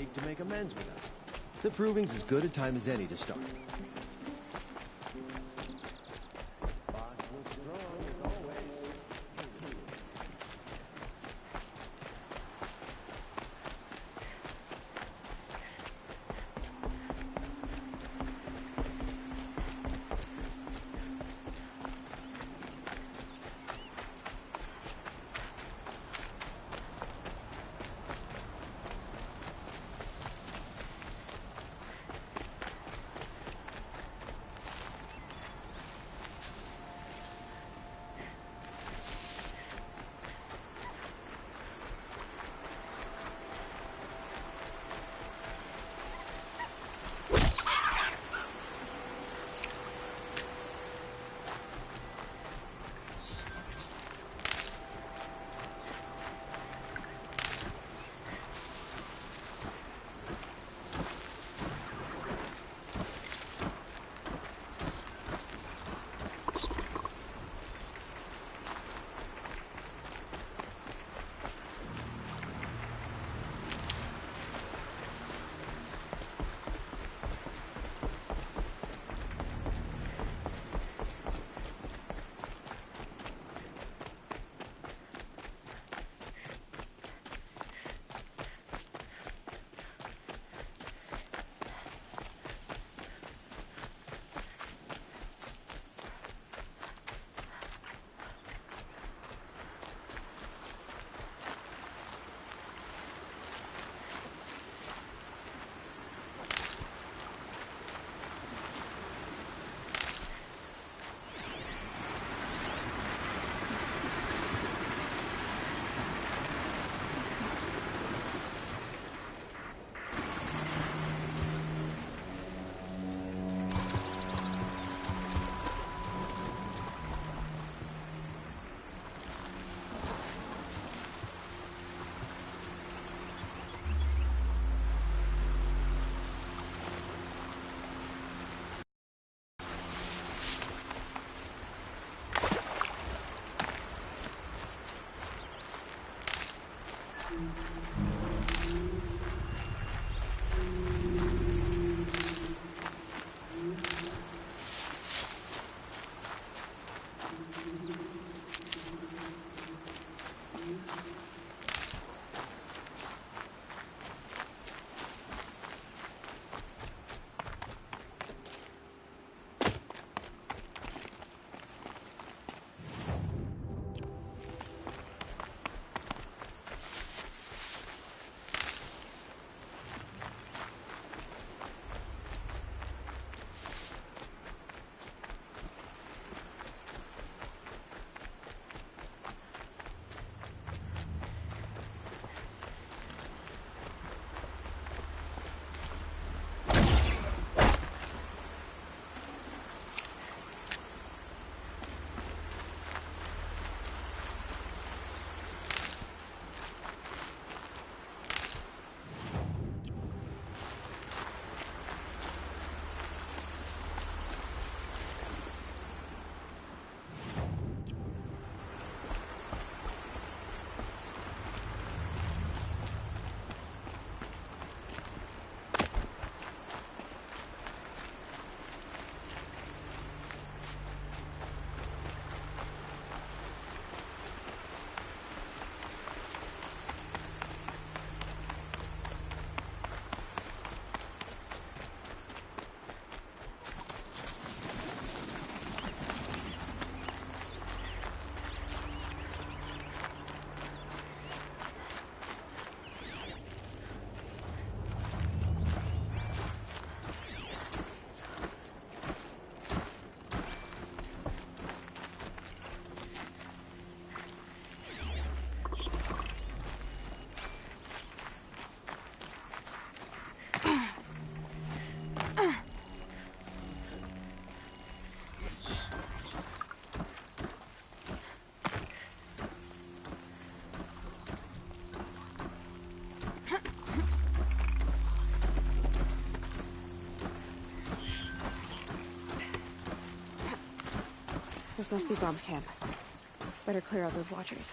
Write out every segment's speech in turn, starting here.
seek to make amends with them. The proving's as good a time as any to start. This must be Bob's camp. Better clear out those watchers.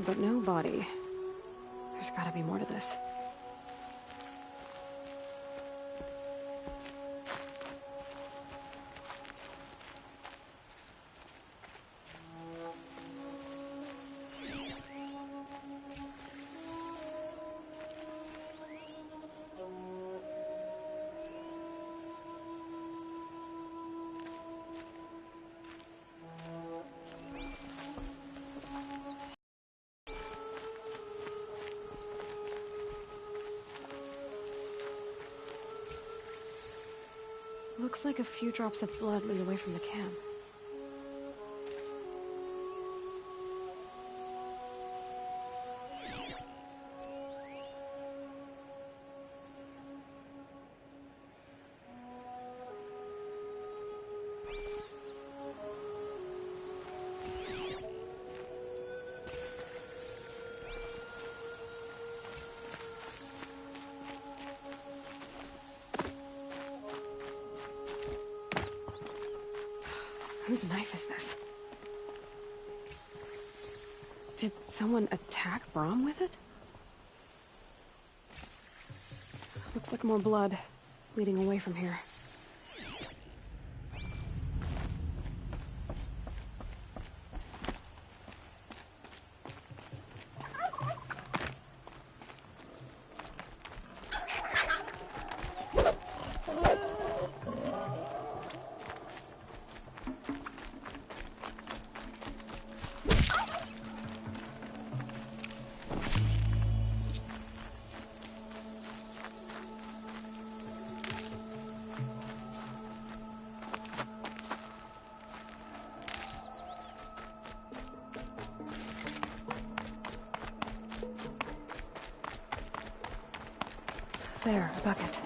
blood, but no body. There's gotta be more to this. Looks like a few drops of blood lead away from the camp. Whose knife is this? Did someone attack Brahm with it? Looks like more blood leading away from here. There, a bucket.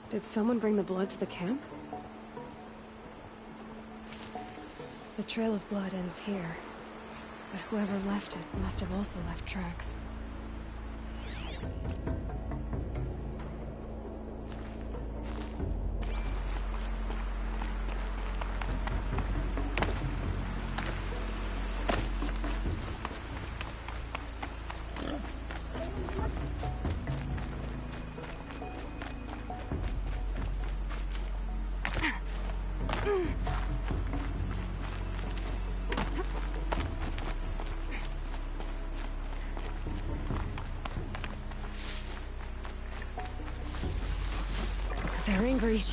Did someone bring the blood to the camp? The trail of blood ends here, but whoever left it must have also left tracks. They're angry.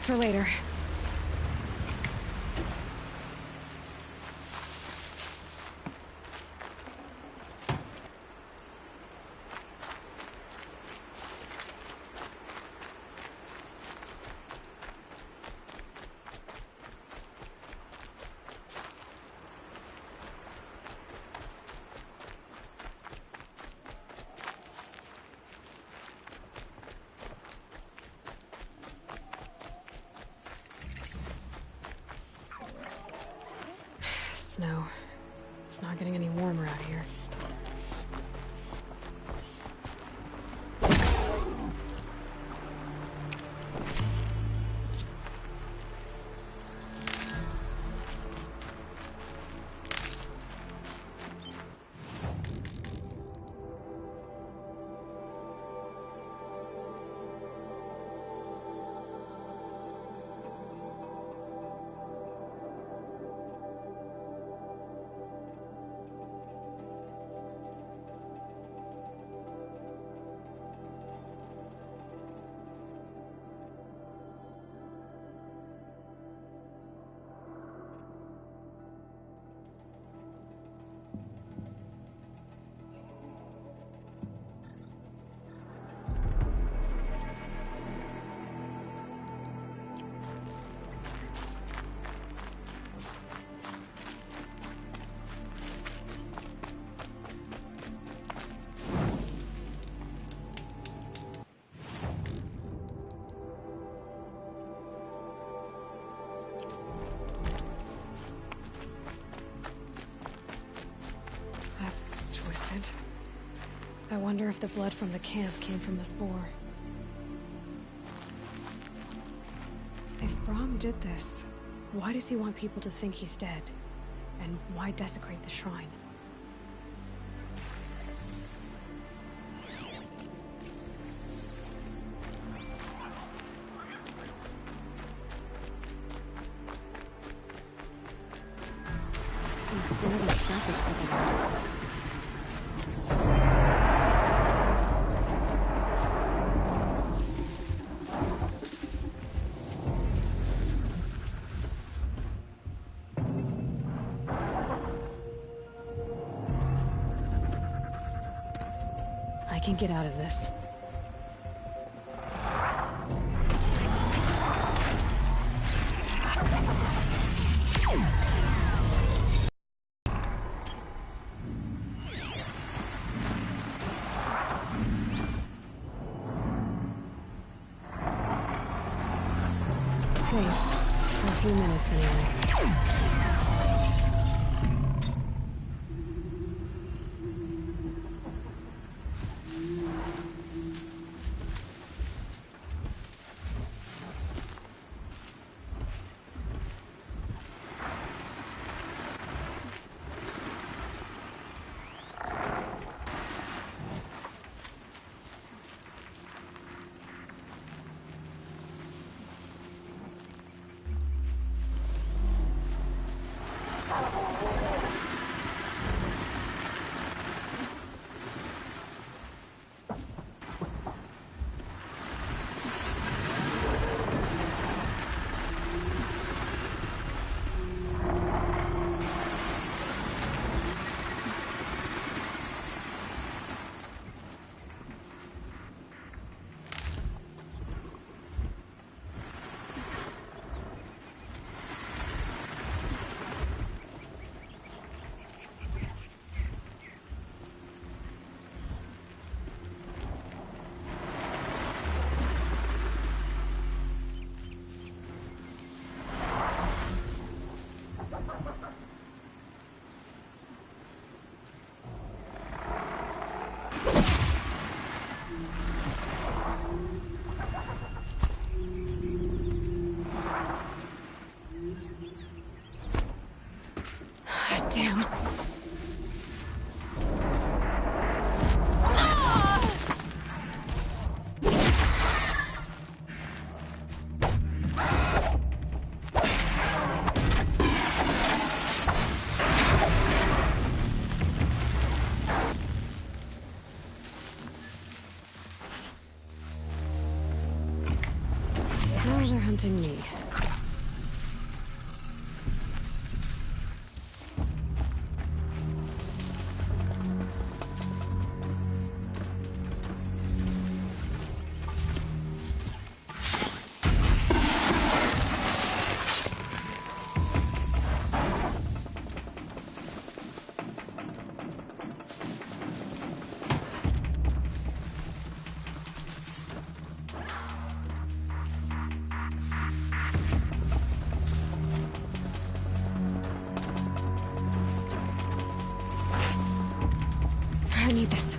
For later. Snow. It's not getting any warmer out here. I wonder if the blood from the camp came from the spore. If Brahm did this, why does he want people to think he's dead? And why desecrate the shrine? Another scrapper's probably. I can get out of this. Safe. For a few minutes, anyway. Damn. Now they're hunting me. I need this.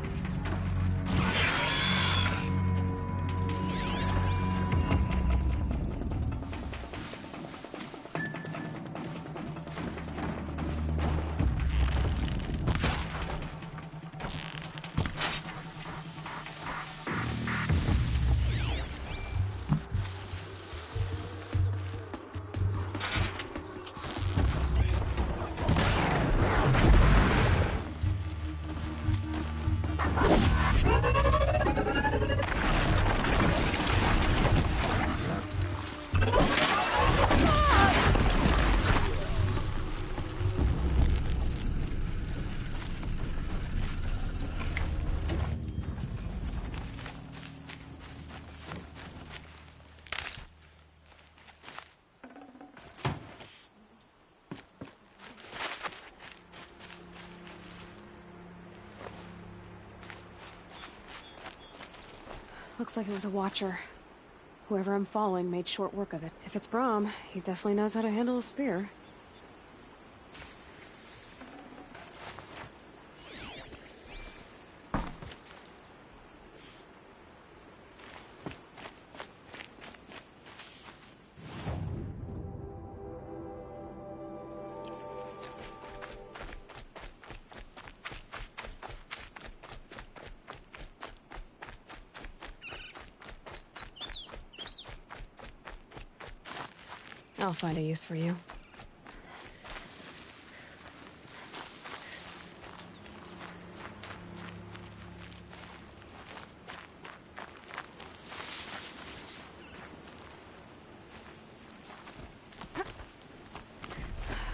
Looks like it was a watcher. Whoever I'm following made short work of it. If it's Brahm, he definitely knows how to handle a spear. I'll find a use for you.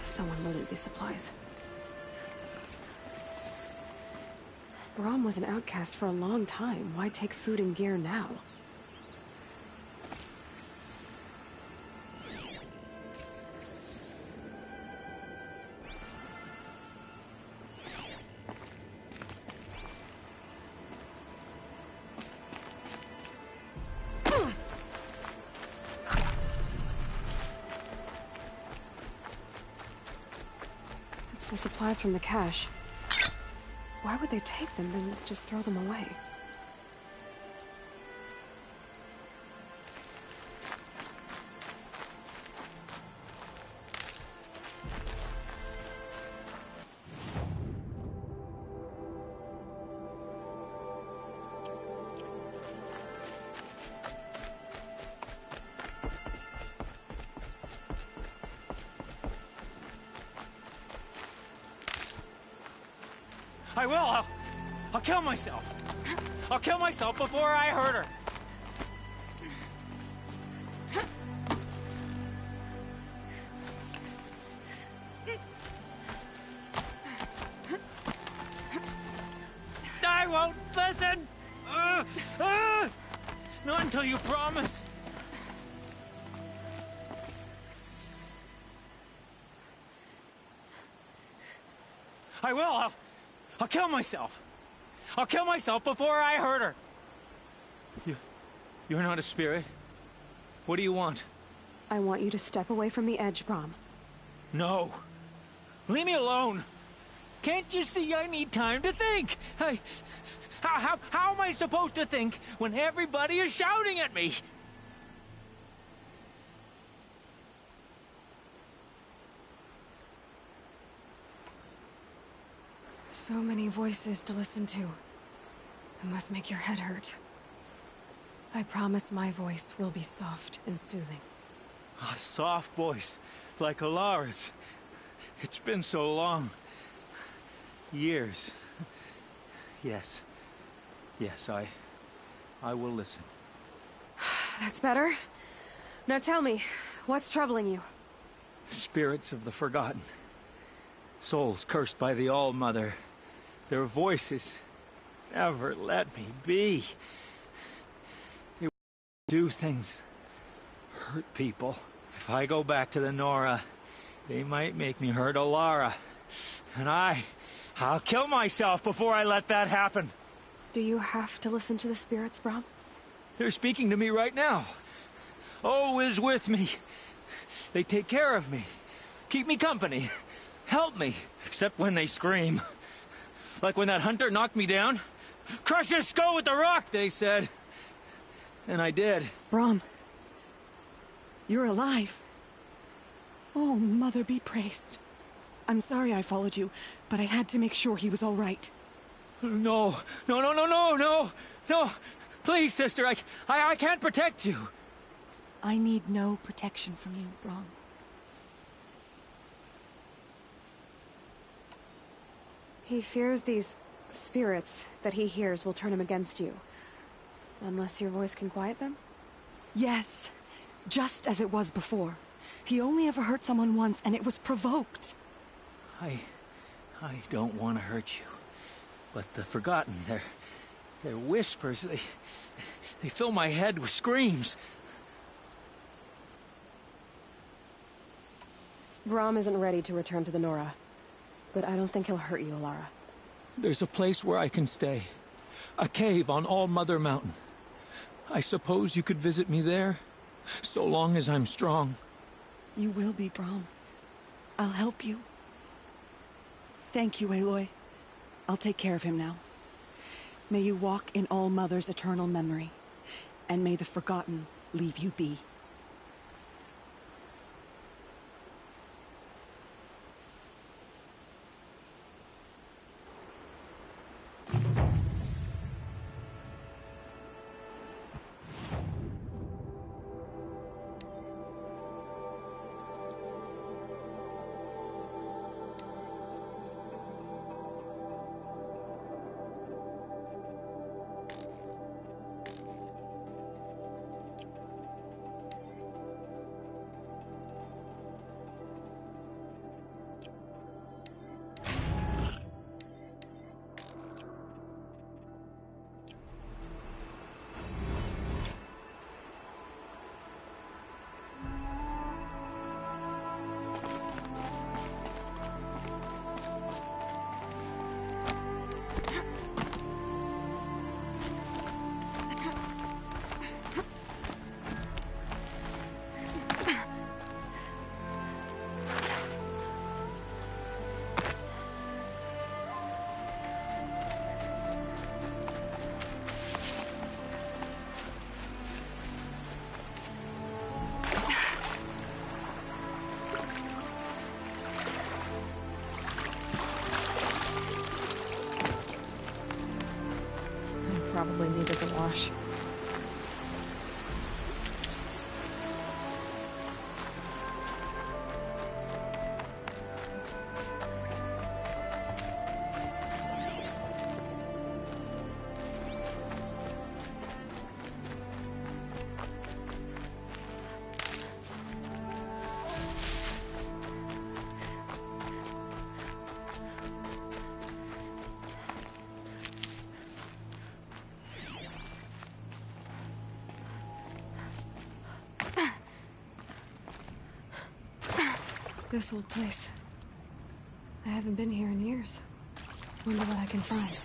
Someone loaded these supplies. Brahm was an outcast for a long time. Why take food and gear now? It's the supplies from the cache. Why would they take them and just throw them away? I will. I'll kill myself. I'll kill myself before I hurt her. I won't listen. Not until you promise. I will. I'll kill myself. I'll kill myself before I hurt her. You're not a spirit. What do you want? I want you to step away from the edge, Brahm. No. Leave me alone. Can't you see I need time to think? How am I supposed to think when everybody is shouting at me? So many voices to listen to. It must make your head hurt. I promise my voice will be soft and soothing. A soft voice, like Alara's. It's been so long. Years. Yes. Yes, I will listen. That's better. Now tell me, what's troubling you? Spirits of the forgotten. Souls cursed by the All-Mother. Their voices never let me be. They do things, hurt people. If I go back to the Nora, they might make me hurt Alara. And I'll kill myself before I let that happen. Do you have to listen to the spirits, Brahm? They're speaking to me right now. Oh is with me. They take care of me, keep me company, help me, except when they scream. Like when that hunter knocked me down. Crush his skull with the rock, they said. And I did. Brahm, you're alive. Oh, Mother be praised. I'm sorry I followed you, but I had to make sure he was all right. No. Please, sister, I can't protect you. I need no protection from you, Brahm. He fears these spirits that he hears will turn him against you. Unless your voice can quiet them? Yes, just as it was before. He only ever hurt someone once, and it was provoked. I don't want to hurt you. But the Forgotten, their whispers, they fill my head with screams. Brahm isn't ready to return to the Nora. But I don't think he'll hurt you, Alara. There's a place where I can stay. A cave on All-Mother Mountain. I suppose you could visit me there, so long as I'm strong. You will be, Brahm. I'll help you. Thank you, Aloy. I'll take care of him now. May you walk in All-Mother's eternal memory, and may the Forgotten leave you be. probably needed the wash. This old place. I haven't been here in years. Wonder what I can find.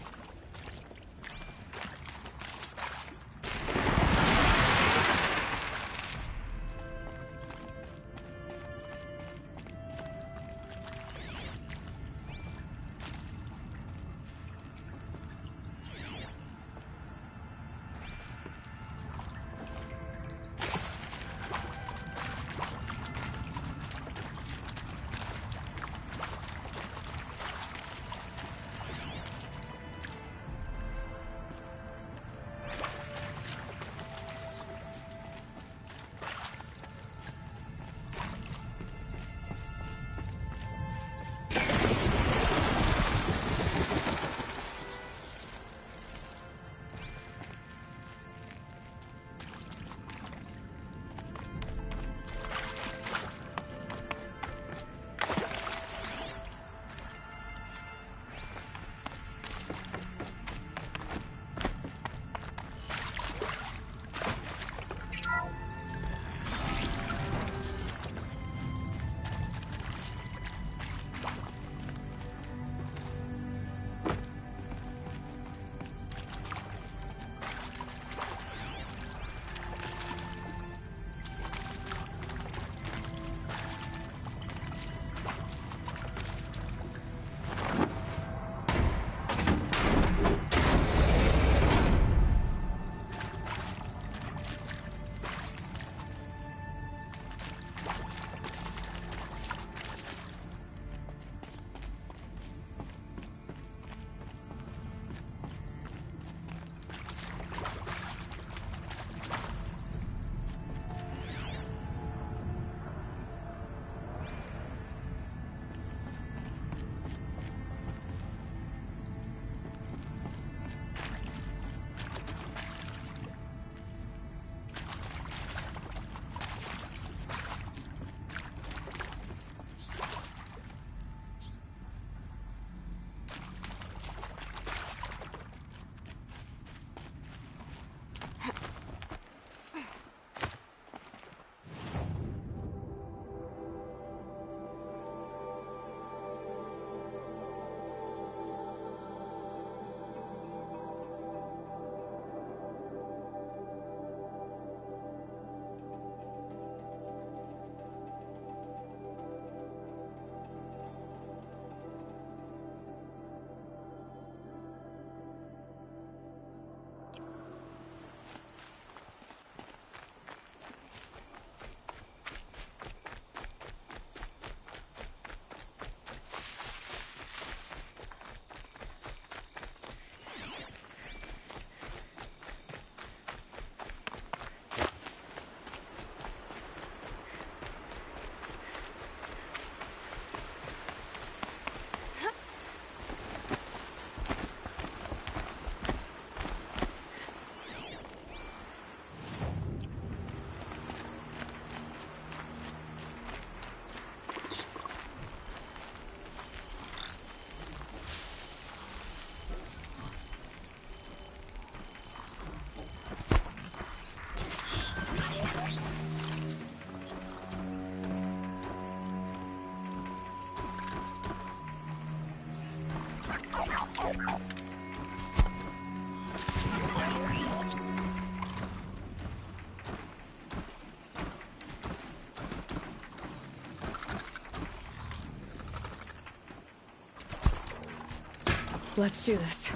Let's do this.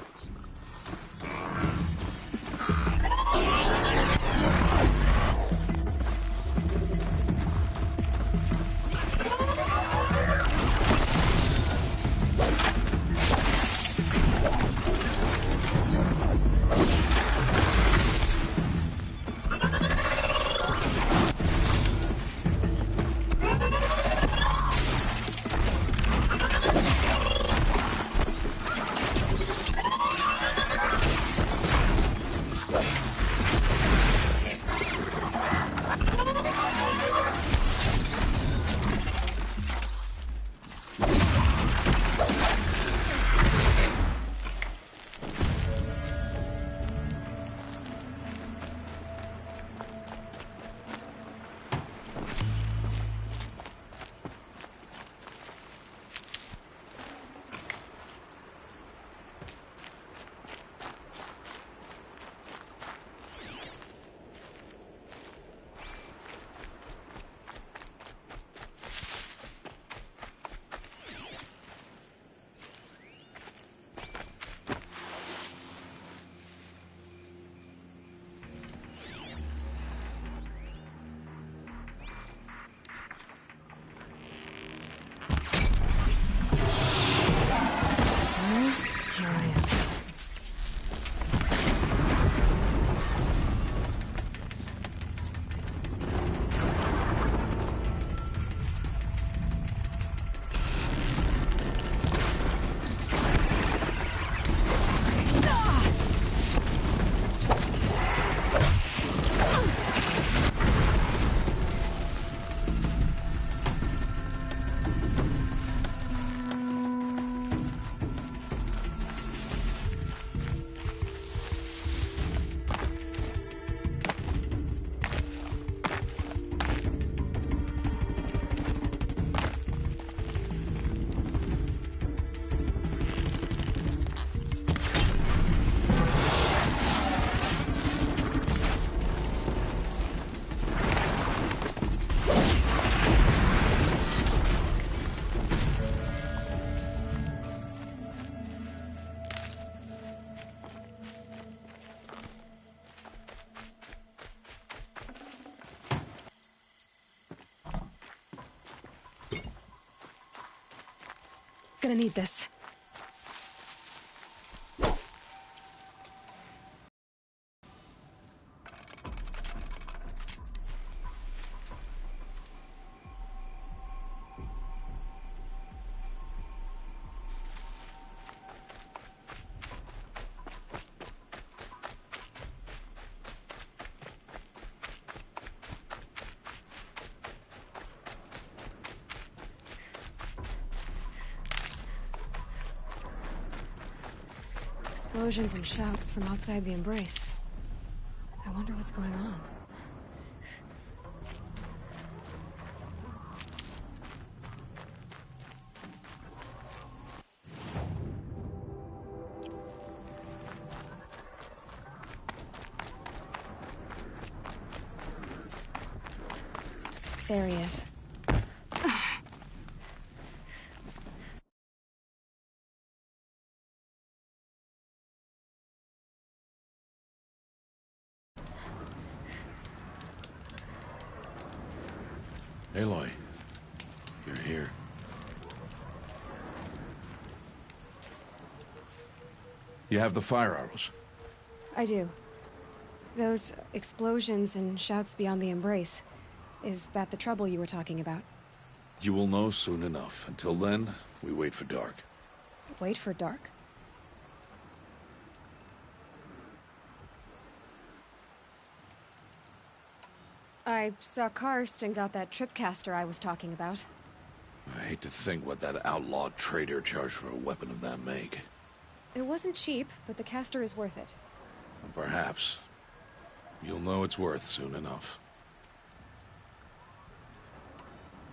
gonna need this. Explosions and shouts from outside the embrace. I wonder what's going on. There he is. Aloy, you're here. You have the fire arrows. I do. Those explosions and shouts beyond the embrace. Is that the trouble you were talking about? You will know soon enough. Until then, we wait for dark. Wait for dark? I saw Karst and got that tripcaster I was talking about. I hate to think what that outlawed trader charged for a weapon of that make. It wasn't cheap, but the caster is worth it. Perhaps. You'll know it's worth soon enough.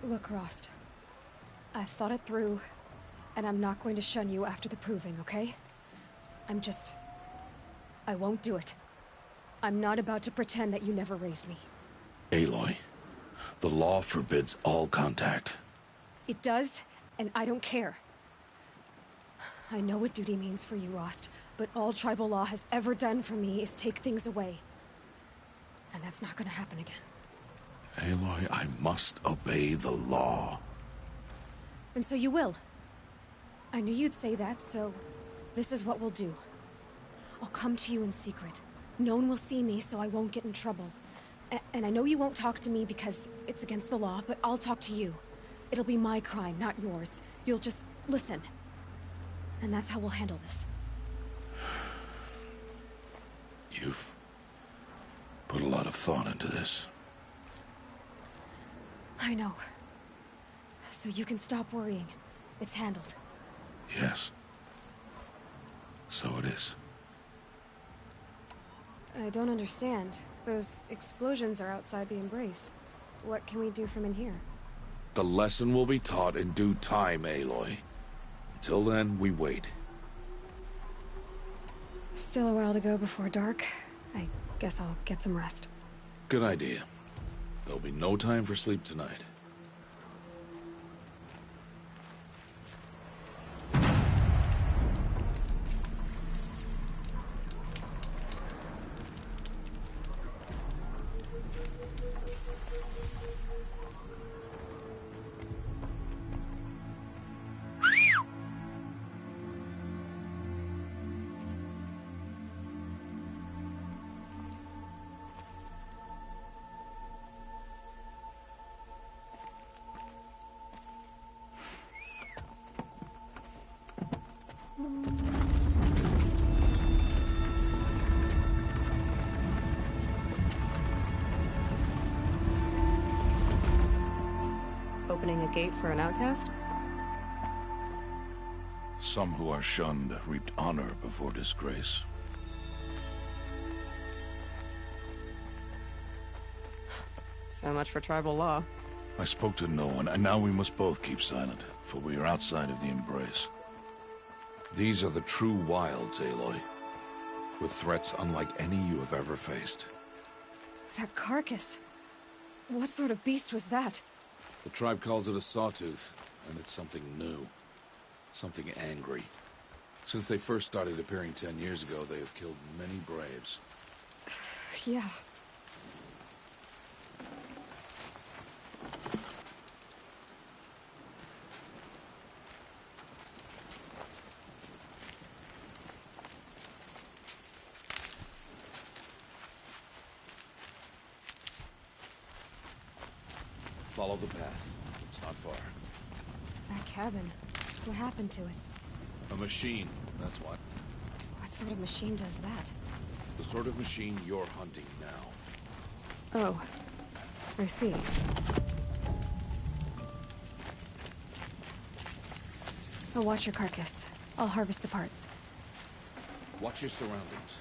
Look, Rost. I've thought it through, and I'm not going to shun you after the proving, okay? I won't do it. I'm not about to pretend that you never raised me. Aloy, the law forbids all contact. It does, and I don't care. I know what duty means for you, Rost, but all tribal law has ever done for me is take things away. And that's not gonna happen again. Aloy, I must obey the law. And so you will. I knew you'd say that, so this is what we'll do. I'll come to you in secret. No one will see me, so I won't get in trouble. And I know you won't talk to me because it's against the law, but I'll talk to you. It'll be my crime, not yours. You'll just listen. And that's how we'll handle this. You've put a lot of thought into this. I know. So you can stop worrying. It's handled. Yes. So it is. I don't understand. Those explosions are outside the embrace. What can we do from in here? The lesson will be taught in due time, Aloy. Until then, we wait. Still a while to go before dark. I guess I'll get some rest. Good idea. There'll be no time for sleep tonight. Opening a gate for an outcast? Some who are shunned reaped honor before disgrace. So much for tribal law. I spoke to no one, and now we must both keep silent, for we are outside of the embrace. These are the true wilds, Aloy, with threats unlike any you have ever faced. That carcass. What sort of beast was that? The tribe calls it a sawtooth, and it's something new. Something angry. Since they first started appearing 10 years ago, they have killed many braves. Yeah. Follow the path. It's not far. That cabin. What happened to it? A machine, that's what. What sort of machine does that? The sort of machine you're hunting now. Oh. I see. I'll watch your carcass. I'll harvest the parts. Watch your surroundings.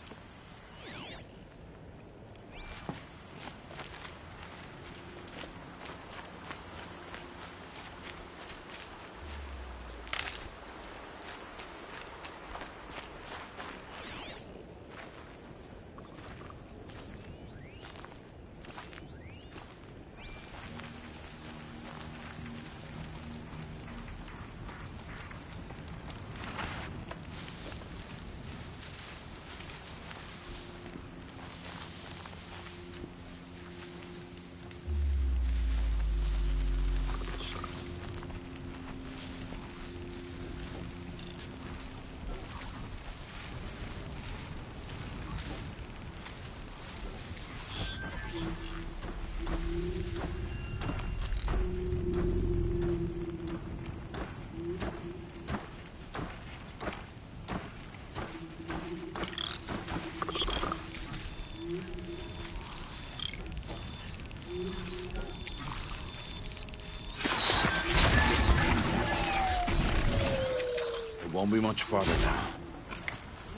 Won't be much farther now.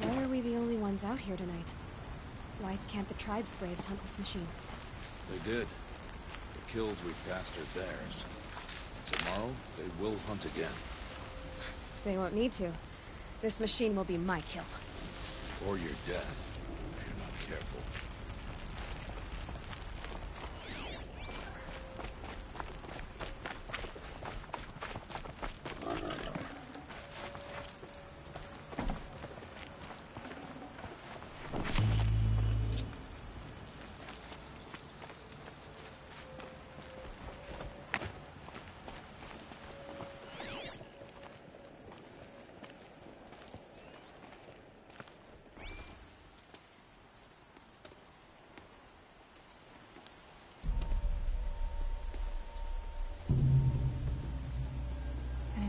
Why are we the only ones out here tonight? Why can't the tribe's braves hunt this machine? They did. The kills we passed are theirs. Tomorrow, they will hunt again. They won't need to. This machine will be my kill. Or your death, if you're not careful.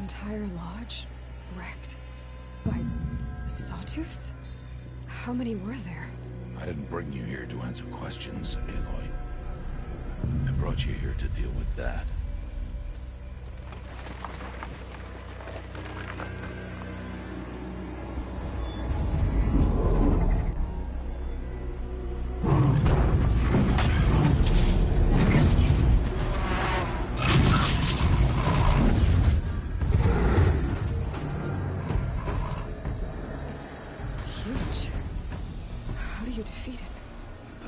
Entire lodge wrecked by sawtooths? How many were there? I didn't bring you here to answer questions, Aloy. I brought you here to deal with that.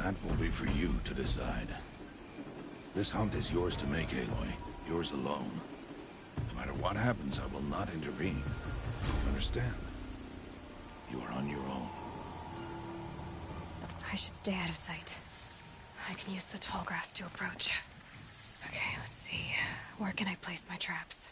That will be for you to decide. This hunt is yours to make, Aloy. Yours alone. No matter what happens, I will not intervene. You understand? You are on your own. I should stay out of sight. I can use the tall grass to approach. Okay, let's see. Where can I place my traps?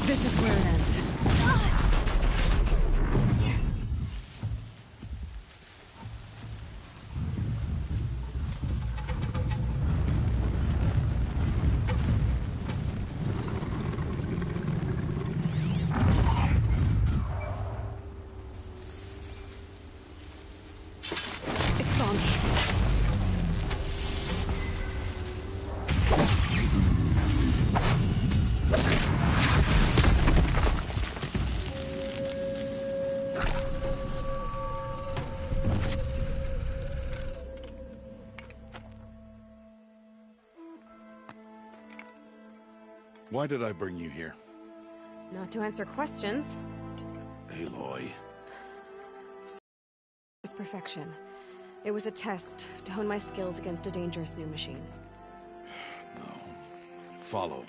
This is where it ends. It's on me. Why did I bring you here? Not to answer questions. Aloy. It's perfection. It was a test to hone my skills against a dangerous new machine. No. Follow.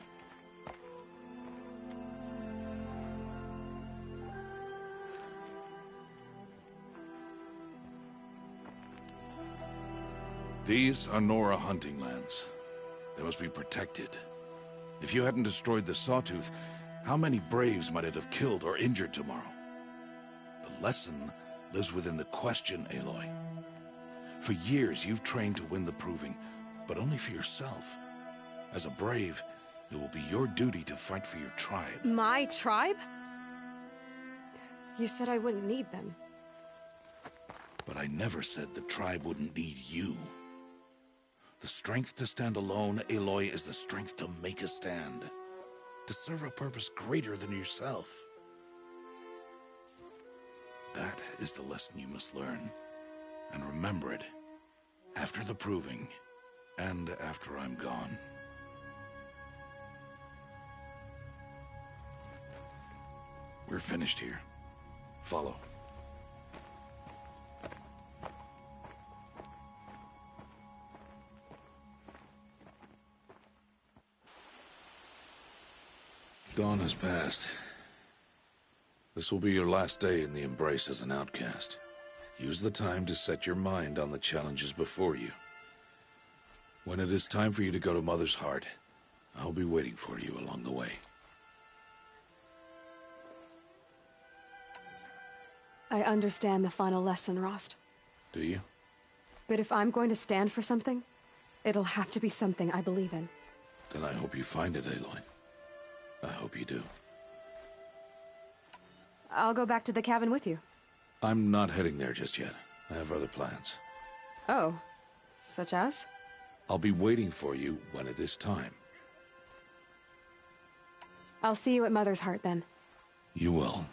These are Nora hunting lands. They must be protected. If you hadn't destroyed the Sawtooth, how many Braves might it have killed or injured tomorrow? The lesson lives within the question, Aloy. For years, you've trained to win the Proving, but only for yourself. As a Brave, it will be your duty to fight for your tribe. My tribe? You said I wouldn't need them. But I never said the tribe wouldn't need you. The strength to stand alone, Aloy, is the strength to make a stand. To serve a purpose greater than yourself. That is the lesson you must learn. And remember it. After the Proving. And after I'm gone. We're finished here. Follow. Dawn has passed. This will be your last day in the Embrace as an outcast. Use the time to set your mind on the challenges before you. When it is time for you to go to Mother's Heart, I'll be waiting for you along the way. I understand the final lesson, Rost. Do you? But if I'm going to stand for something, it'll have to be something I believe in. Then I hope you find it, Aloy. I hope you do. I'll go back to the cabin with you. I'm not heading there just yet. I have other plans. Oh, such as? I'll be waiting for you when it is time. I'll see you at Mother's Heart then. You will.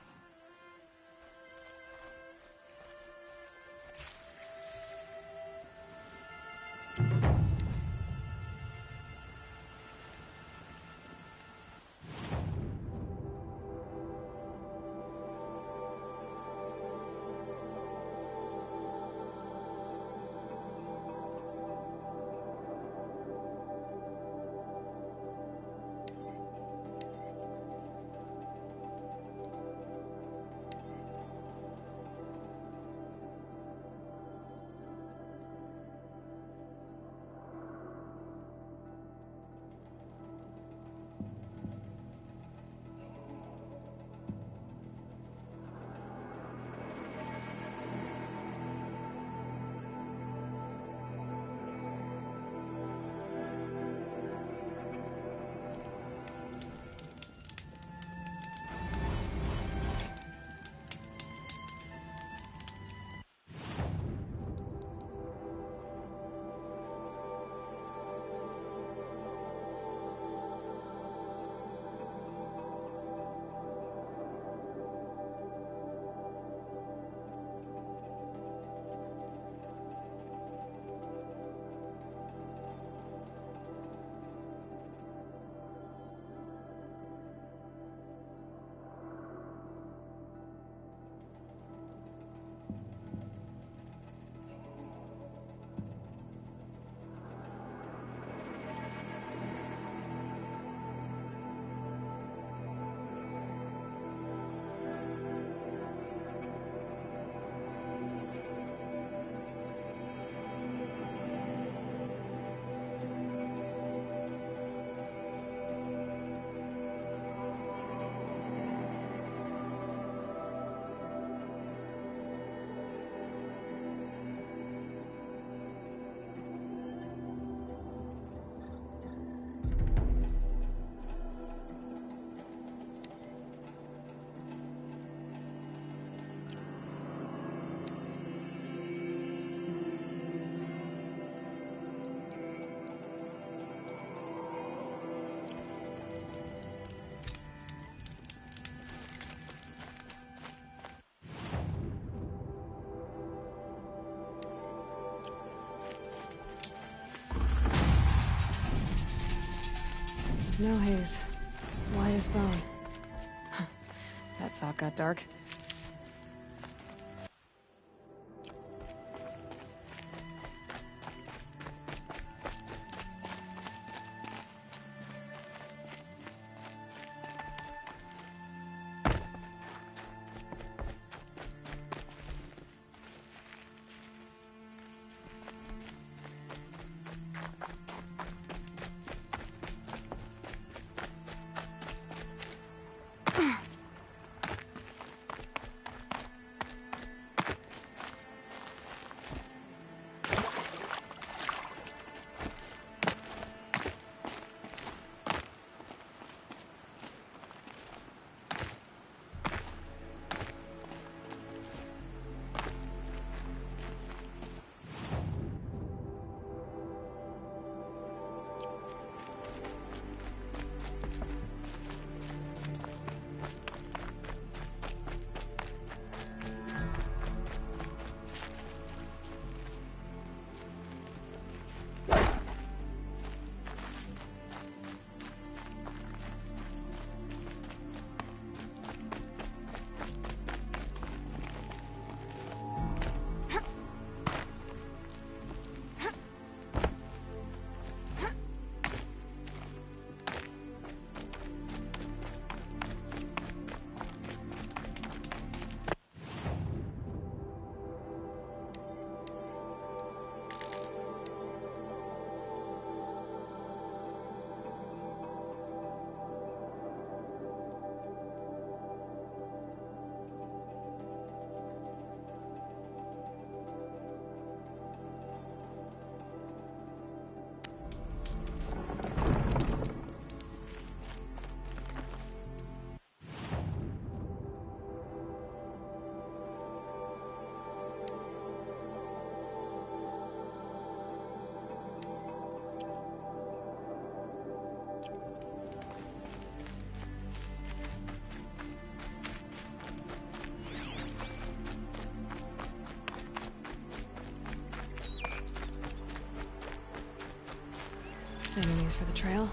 Snow haze. White as bone. That thought got dark. Saving these for the trail.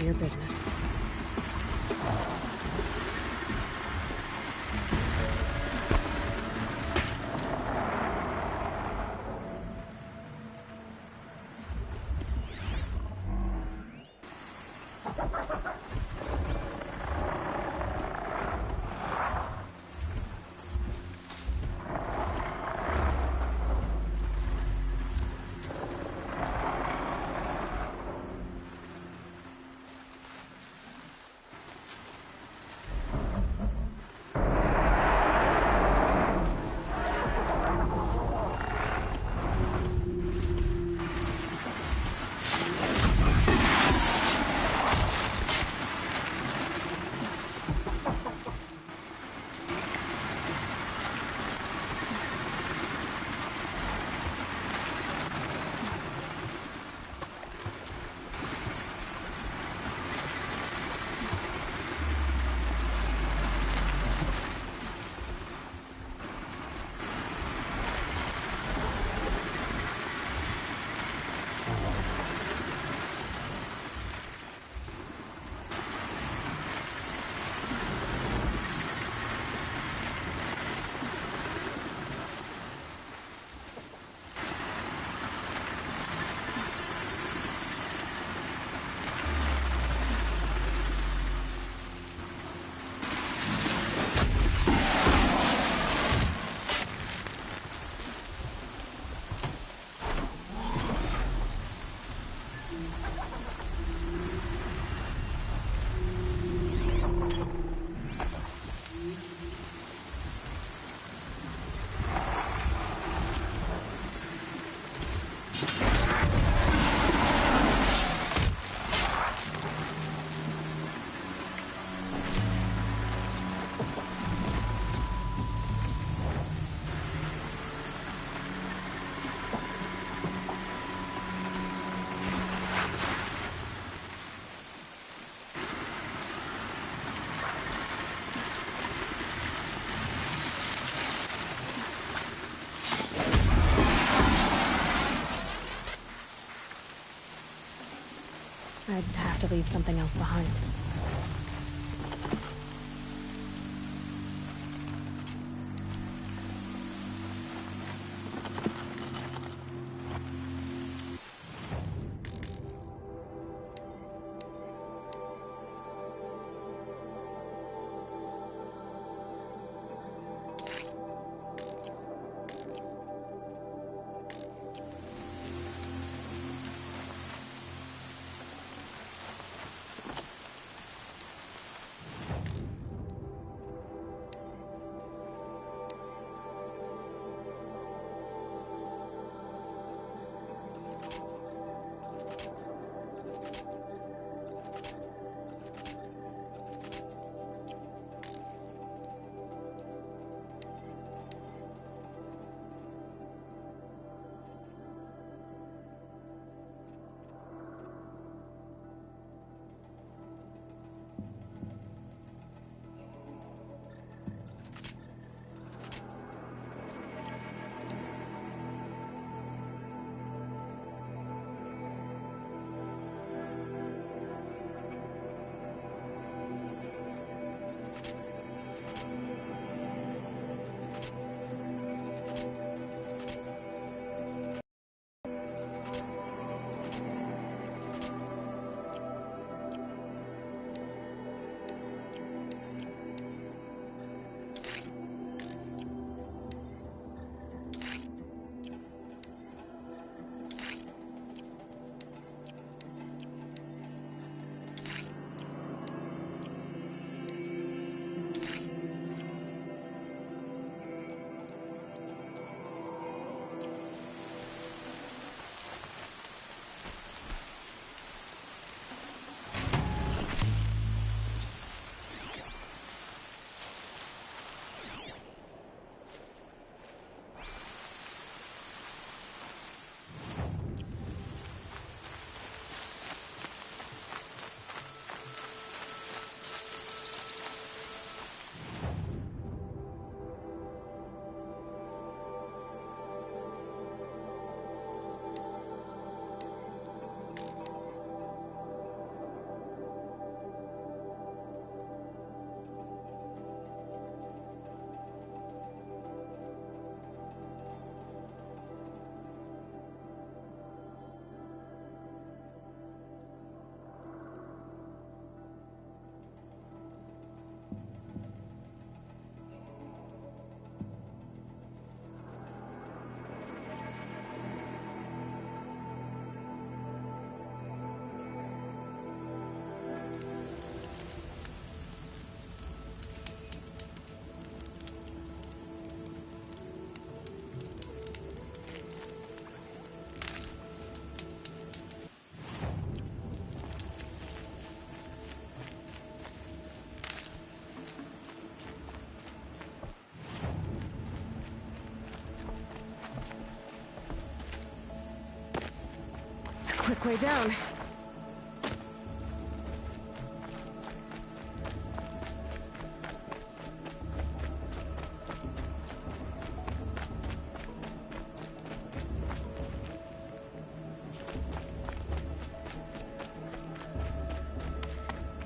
to your business. I'd have to leave something else behind. Back way down.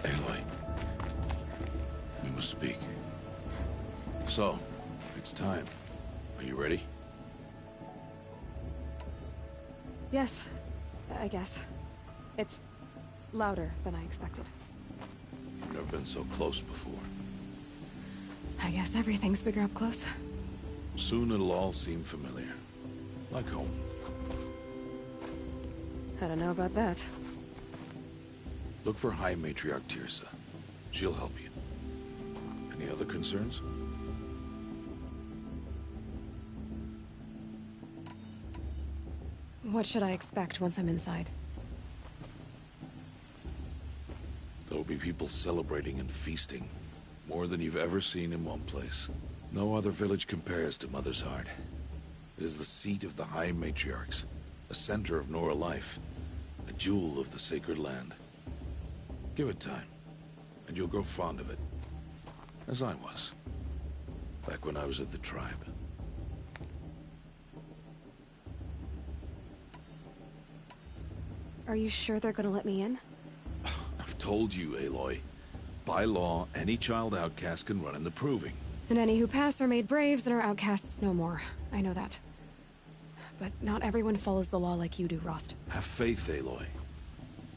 Aloy, we must speak. So, it's time. Are you ready? Yes, I guess. It's louder than I expected. I've never been so close before. I guess everything's bigger up close. Soon it'll all seem familiar. Like home. I don't know about that. Look for High Matriarch Tirsa. She'll help you. Any other concerns? What should I expect once I'm inside? There'll be people celebrating and feasting. More than you've ever seen in one place. No other village compares to Mother's Heart. It is the seat of the High Matriarchs, a center of Nora life, a jewel of the sacred land. Give it time, and you'll grow fond of it. As I was, back when I was at the tribe. Are you sure they're gonna let me in? I've told you, Aloy. By law, any child outcast can run in the Proving. And any who pass are made braves and are outcasts no more. I know that. But not everyone follows the law like you do, Rost. Have faith, Aloy.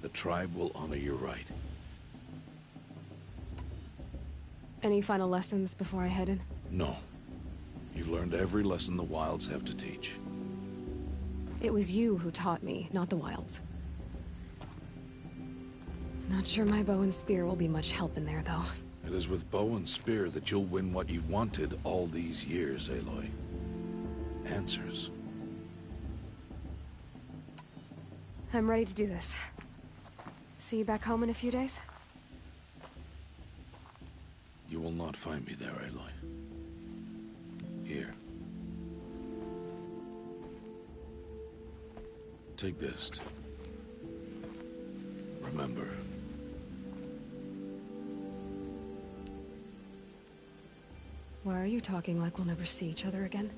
The tribe will honor your right. Any final lessons before I head in? No. You've learned every lesson the Wilds have to teach. It was you who taught me, not the Wilds. Not sure my bow and spear will be much help in there, though. It is with bow and spear that you'll win what you've wanted all these years, Aloy. Answers. I'm ready to do this. See you back home in a few days? You will not find me there, Aloy. Here. Take this. Remember. Why are you talking like we'll never see each other again?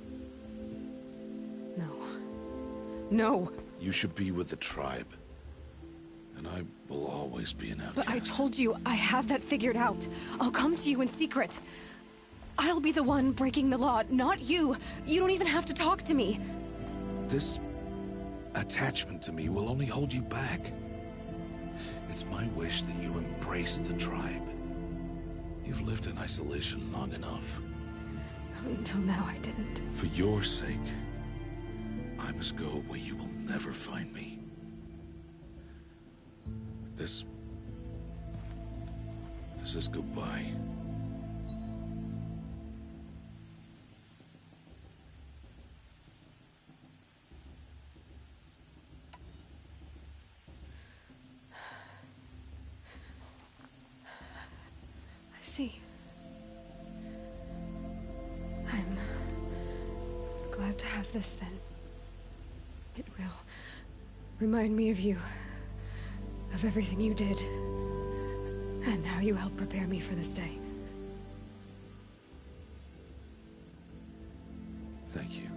No. No! You should be with the tribe. And I will always be an outcast. But I told you, I have that figured out. I'll come to you in secret. I'll be the one breaking the law, not you. You don't even have to talk to me. This attachment to me will only hold you back. It's my wish that you embrace the tribe. You've lived in isolation long enough. Until now, I didn't. For your sake, I must go where you will never find me. This is goodbye. I see. I'm glad to have this then. It will remind me of you, of everything you did, and how you helped prepare me for this day. Thank you.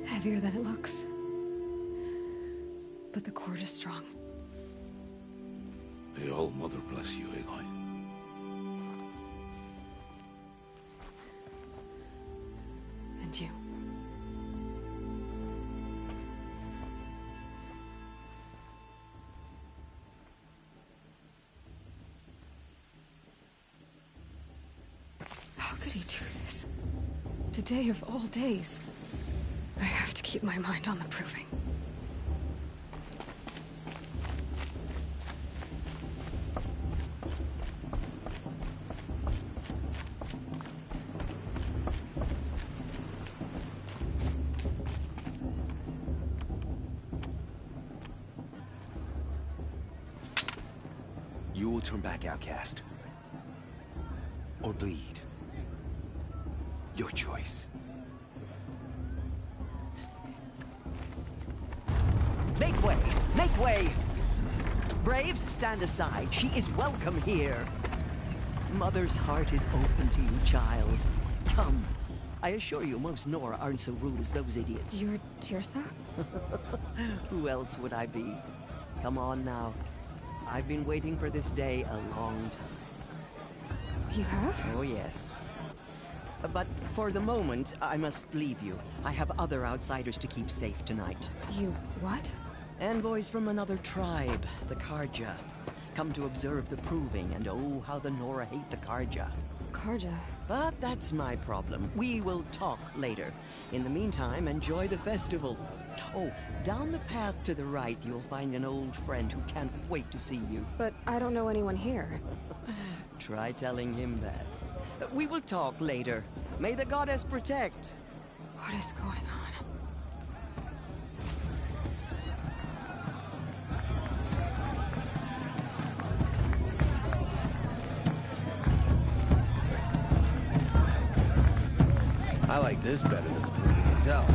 Heavier than it looks. But the cord is strong. May All Mother bless you, Aloy. And you. How could he do this? Today of all days. I have to keep my mind on the Proving. You will turn back outcast. Or bleed. Your choice. Make way! Make way! Braves, stand aside. She is welcome here. Mother's heart is open to you, child. Come. I assure you, most Nora aren't so rude as those idiots. You're Tirsa? Who else would I be? Come on now. I've been waiting for this day a long time. You have? Oh, yes. But for the moment, I must leave you. I have other outsiders to keep safe tonight. You what? Envoys from another tribe, the Karja. Come to observe the proving, and oh, how the Nora hate the Karja. Karja. But that's my problem. We will talk later. In the meantime, enjoy the festival. Oh, down the path to the right, you'll find an old friend who can't wait to see you. But I don't know anyone here. Try telling him that. We will talk later. May the goddess protect. What is going on? I like this better than the proving itself.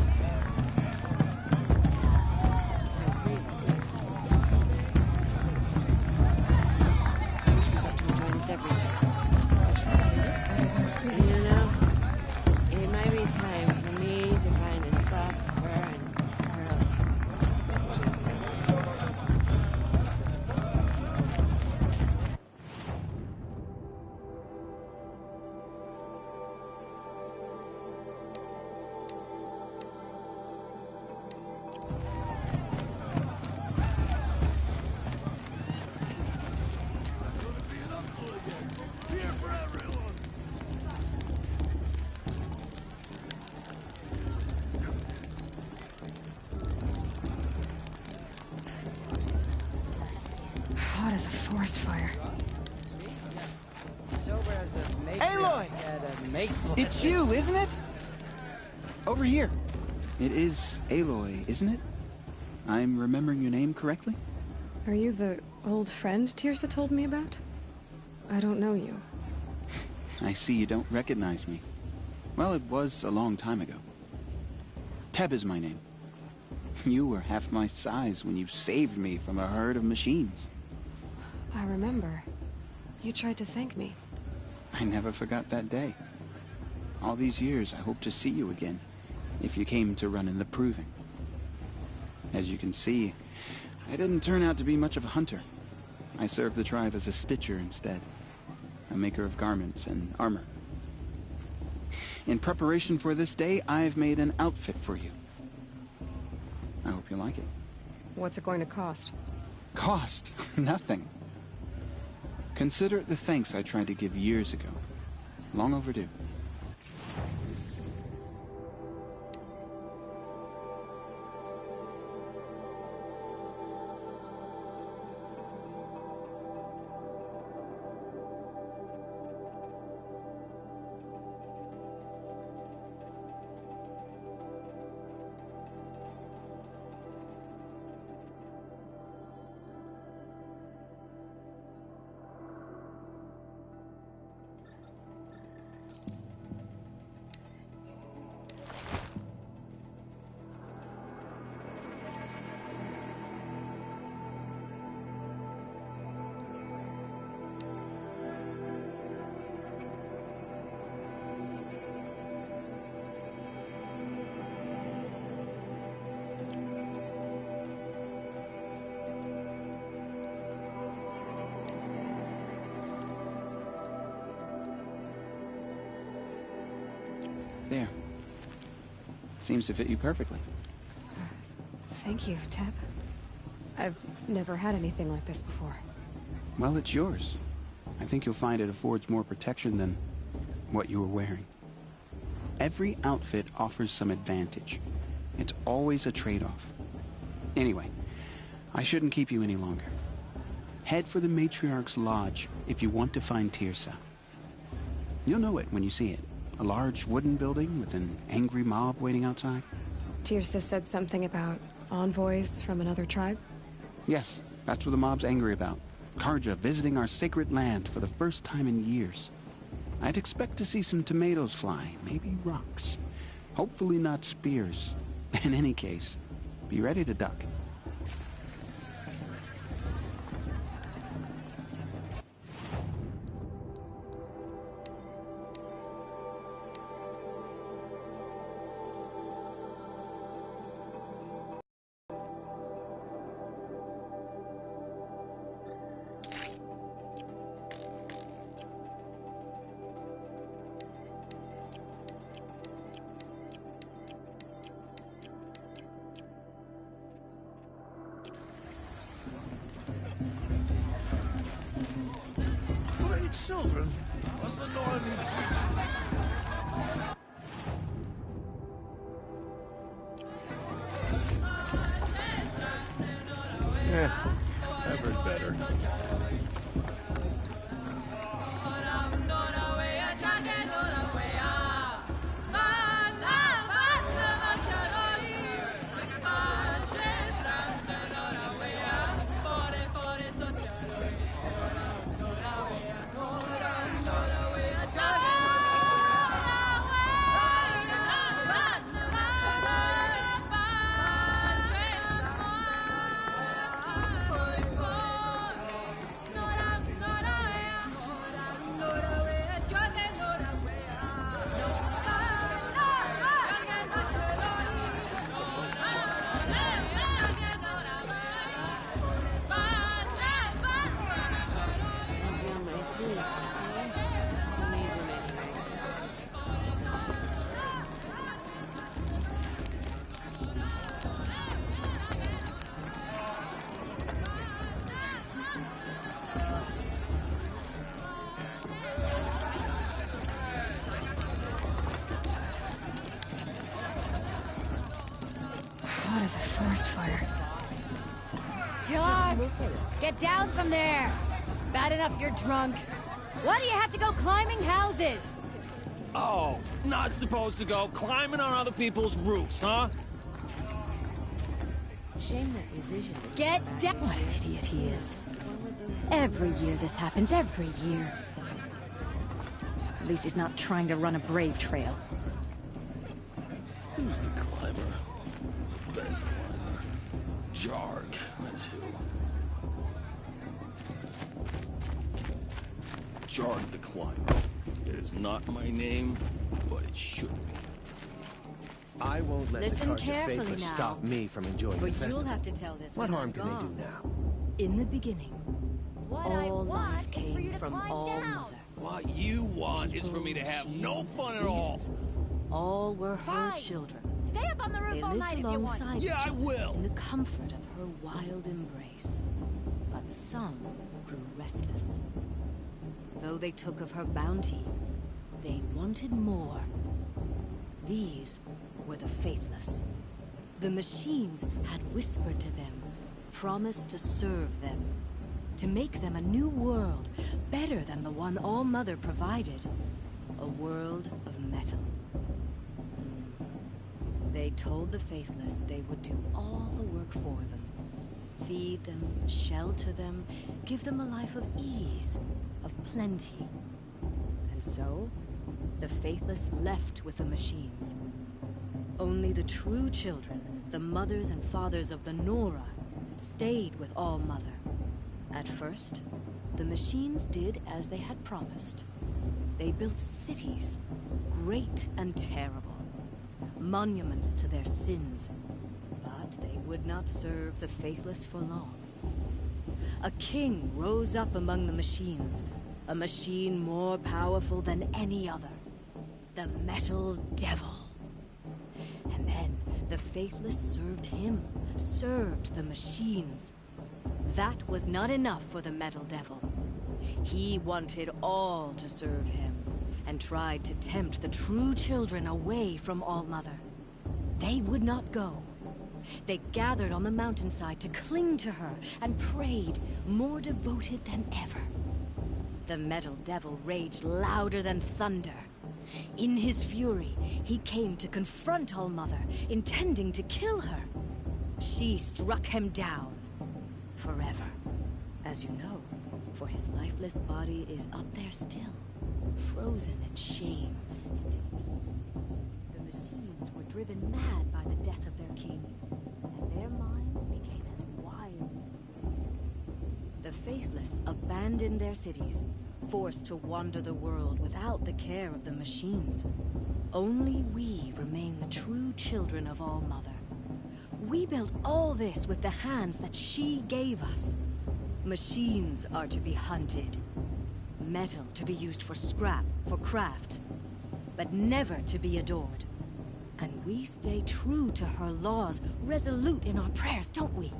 You know, it might be time for me to find a soft fur and curl. Hot as a forest fire. Aloy! It's you, isn't it? Over here. It is Aloy, isn't it? I'm remembering your name correctly? Are you the old friend Tirsa told me about? I don't know you. I see you don't recognize me. Well, it was a long time ago. Teb is my name. You were half my size when you saved me from a herd of machines. I remember. You tried to thank me. I never forgot that day. All these years, I hope to see you again, if you came to run in the proving. As you can see, I didn't turn out to be much of a hunter. I served the tribe as a stitcher instead, a maker of garments and armor. In preparation for this day, I've made an outfit for you. I hope you like it. What's it going to cost? Cost? Nothing. Consider it the thanks I tried to give years ago. Long overdue. There. Seems to fit you perfectly. Thank you, Teb. I've never had anything like this before. Well, it's yours. I think you'll find it affords more protection than what you were wearing. Every outfit offers some advantage. It's always a trade-off. Anyway, I shouldn't keep you any longer. Head for the Matriarch's Lodge if you want to find Tirsa. You'll know it when you see it. A large wooden building with an angry mob waiting outside. Tirsa said something about envoys from another tribe? Yes, that's what the mob's angry about. Karja visiting our sacred land for the first time in years. I'd expect to see some tomatoes fly, maybe rocks. Hopefully not spears. In any case, be ready to duck. Children? What's the Nora need I've heard better. What is a forest fire? John! Get down from there! Bad enough you're drunk. Why do you have to go climbing houses? Oh, not supposed to go climbing on other people's roofs, huh? Shame that musician. Get down! What an idiot he is. Every year this happens, every year. At least he's not trying to run a brave trail. Who's the climber? Who's the best climber? Jarg, that's who. Jarg the climber. It is not my name, but it should be. I won't let Listen the cards of carefully Faithless now. stop me from enjoying But the festival. you'll have to tell this What when harm I'm can they do gone. now? In the beginning, all life came from All Mother. What you want is for me to have no Machines fun and at all. beasts, all were her Fine. children. Stay up on the roof They all lived night if you want. alongside Yeah, each I other will. in the comfort of her wild embrace. But some grew restless. Though they took of her bounty, they wanted more. These were the Faithless. The machines had whispered to them, promised to serve them, to make them a new world, better than the one All Mother provided. A world of metal. They told the Faithless they would do all the work for them. Feed them, shelter them, give them a life of ease, of plenty. And so, the Faithless left with the machines. Only the true children, the mothers and fathers of the Nora, stayed with All Mother. At first, the machines did as they had promised. They built cities, great and terrible, monuments to their sins, but they would not serve the Faithless for long. A king rose up among the machines, a machine more powerful than any other, the Metal Devil. And then the Faithless served him, served the machines. That was not enough for the Metal Devil. He wanted all to serve him, and tried to tempt the true children away from All Mother. They would not go. They gathered on the mountainside to cling to her and prayed, more devoted than ever. The Metal Devil raged louder than thunder. In his fury, he came to confront All Mother, intending to kill her. She struck him down. Forever. As you know, for his lifeless body is up there still, frozen in shame and defeat. The machines were driven mad by the death of their king, and their minds became as wild as beasts. The Faithless abandoned their cities, forced to wander the world without the care of the machines. Only we remain the true children of All Mother. We built all this with the hands that she gave us. Machines are to be hunted. Metal to be used for scrap, for craft. But never to be adored. And we stay true to her laws, resolute in our prayers, don't we?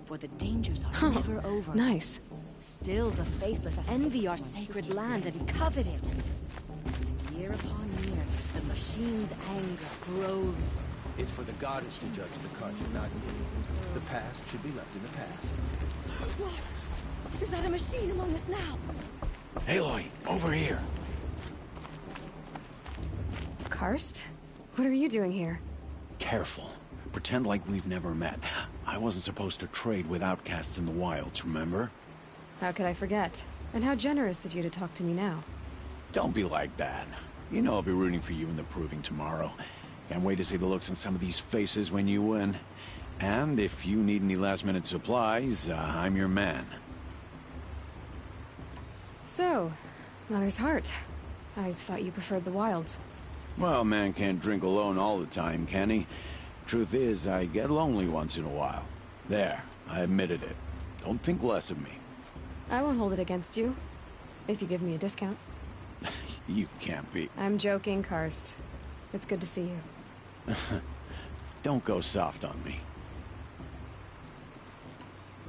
For the dangers are never over. Nice. Still the faithless envy our sacred land and covet it. And year upon year, the machine's anger grows. It's for the goddess to judge the Carja, not you. The past should be left in the past. What? Is that a machine among us now? Aloy, over here. Karst? What are you doing here? Careful. Pretend like we've never met. I wasn't supposed to trade with outcasts in the wilds, remember? How could I forget? And how generous of you to talk to me now. Don't be like that. You know I'll be rooting for you in the proving tomorrow. Can't wait to see the looks on some of these faces when you win. And if you need any last-minute supplies, I'm your man. So, Mother's Heart. I thought you preferred the wilds. Well, man can't drink alone all the time, can he? Truth is, I get lonely once in a while. There, I admitted it. Don't think less of me. I won't hold it against you. If you give me a discount. You can't be. I'm joking, Karst. It's good to see you. Don't go soft on me.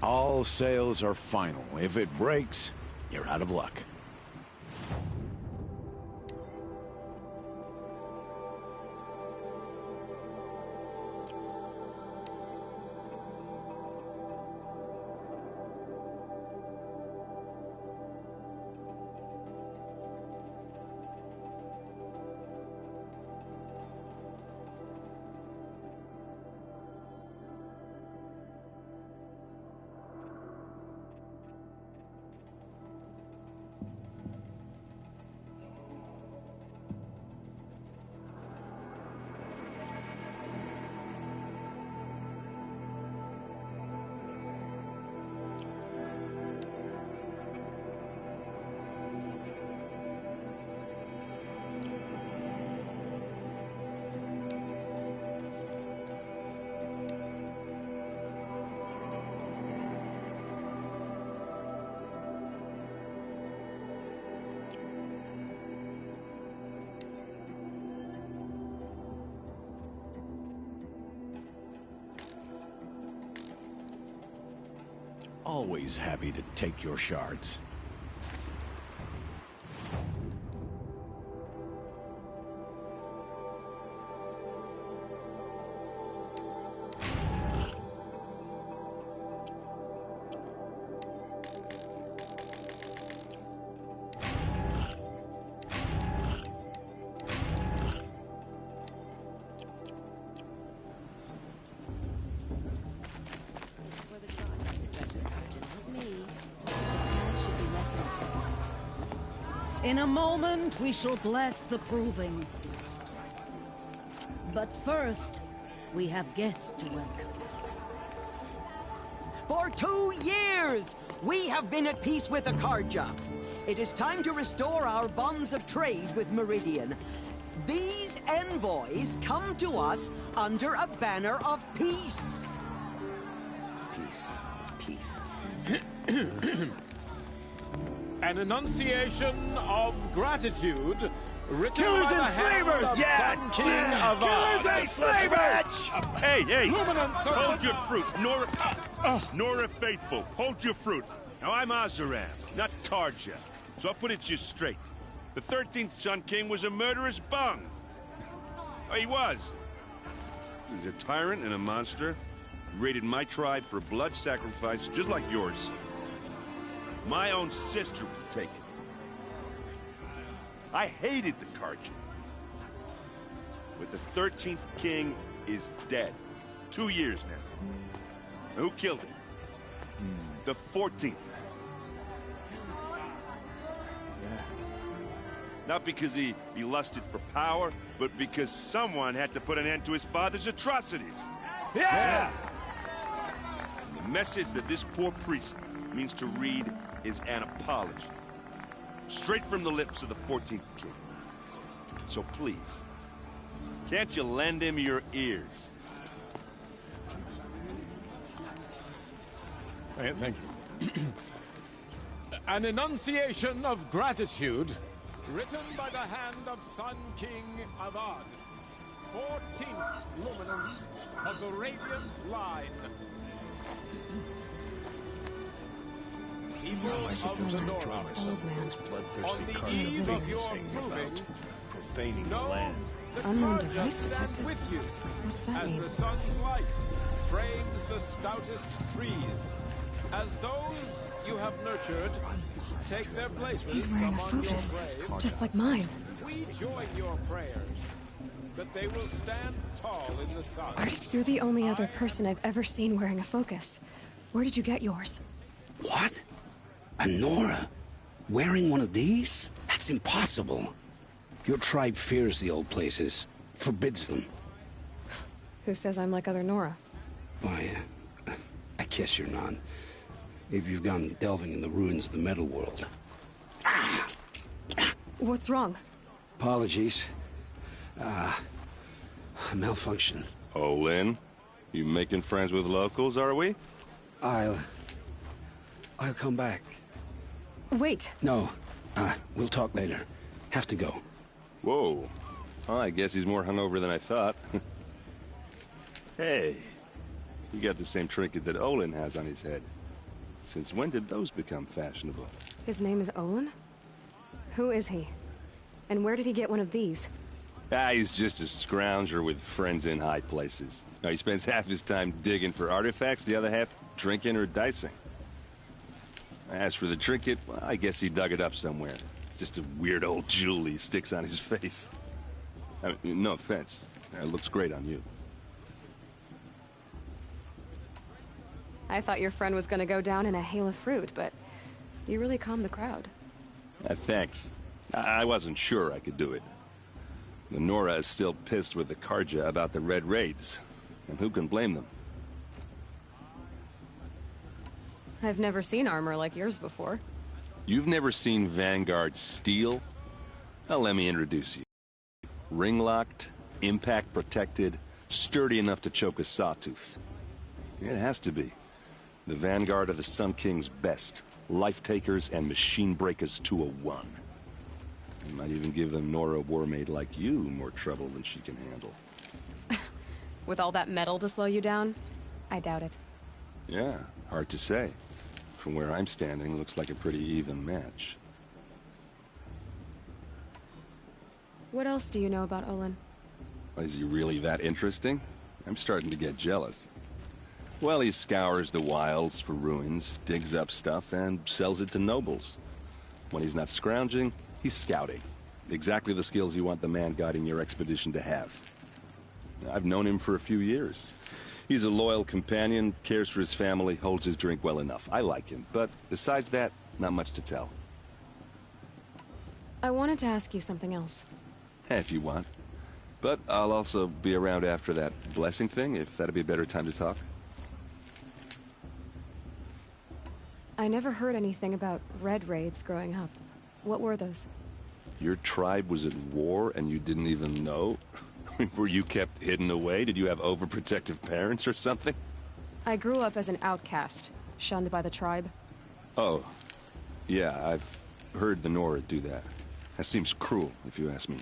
All sales are final. If it breaks, you're out of luck. Always happy to take your shards. In a moment, we shall bless the proving. But first, we have guests to welcome. For 2 years, we have been at peace with the Carja. It is time to restore our bonds of trade with Meridian. These envoys come to us under a banner of peace. Peace is peace. An enunciation of gratitude written Killers by the and hand slavers! of Yeah! Sun King of Killers and slavers! Hey! Luminance of Hold your fruit, Nora Faithful. Hold your fruit. Now I'm Azaram, not Carja, so I'll put it just straight. The 13th Sun King was a murderous bung. Oh, he was. He was a tyrant and a monster. He raided my tribe for blood sacrifice, just like yours. My own sister was taken. I hated the Carja. But the 13th king is dead. 2 years now. Who killed him? The 14th. Not because he lusted for power, but because someone had to put an end to his father's atrocities. Yeah! The message that this poor priest means to read is an apology. Straight from the lips of the 14th king. So please, can't you lend him your ears? Thank you. An enunciation of gratitude written by the hand of Sun King Avad, 14th luminance of the Radiant Line. people of the Nora, Enjoy myself with those bloodthirsty on the Karja eve of pigs your hanging proving, about, profaning the know land. the Unknown Karja device stand detected. with you, What's that as mean? the sun's light frames the stoutest trees, as those you have nurtured take their places He's wearing a among your focus, graves. just like mine. We join your prayers that they will stand tall in the sun. You're the only other person I've ever seen wearing a focus. Where did you get yours? What? A Nora? Wearing one of these? That's impossible. Your tribe fears the old places, forbids them. Who says I'm like other Nora? Why, I guess you're not. If you've gone delving in the ruins of the metal world. What's wrong? Apologies. Malfunction. Oh, Lynn? You making friends with locals, are we? I'll come back. Wait. No. We'll talk later. Have to go. Whoa. Well, I guess he's more hungover than I thought. Hey. You got the same trinket that Olin has on his head. Since when did those become fashionable? His name is Olin? Who is he? And where did he get one of these? He's just a scrounger with friends in high places. Now, he spends half his time digging for artifacts, the other half drinking or dicing. As for the trinket, well, I guess he dug it up somewhere. Just a weird old jewel he sticks on his face. I mean, no offense. It looks great on you. I thought your friend was gonna go down in a hail of fruit, but you really calmed the crowd. Thanks. I wasn't sure I could do it. The Nora is still pissed with the Karja about the Red Raids. And who can blame them? I've never seen armor like yours before. You've never seen Vanguard steel? Well, let me introduce you. Ring-locked, impact-protected, sturdy enough to choke a sawtooth. It has to be. The Vanguard of the Sun King's best. Life-takers and machine breakers to a one. You might even give a Nora warmaid like you more trouble than she can handle. With all that metal to slow you down? I doubt it. Yeah, hard to say. From where I'm standing, looks like a pretty even match. What else do you know about Olin? Is he really that interesting? I'm starting to get jealous. Well, he scours the wilds for ruins, digs up stuff, and sells it to nobles. When he's not scrounging, he's scouting. Exactly the skills you want the man guiding your expedition to have. I've known him for a few years. He's a loyal companion, cares for his family, holds his drink well enough. I like him, but besides that, not much to tell. I wanted to ask you something else. If you want. But I'll also be around after that blessing thing, if that'd be a better time to talk. I never heard anything about Red Raids growing up. What were those? Your tribe was at war and you didn't even know? Were you kept hidden away? Did you have overprotective parents or something? I grew up as an outcast, shunned by the tribe. Oh, yeah, I've heard the Nora do that. That seems cruel, if you ask me.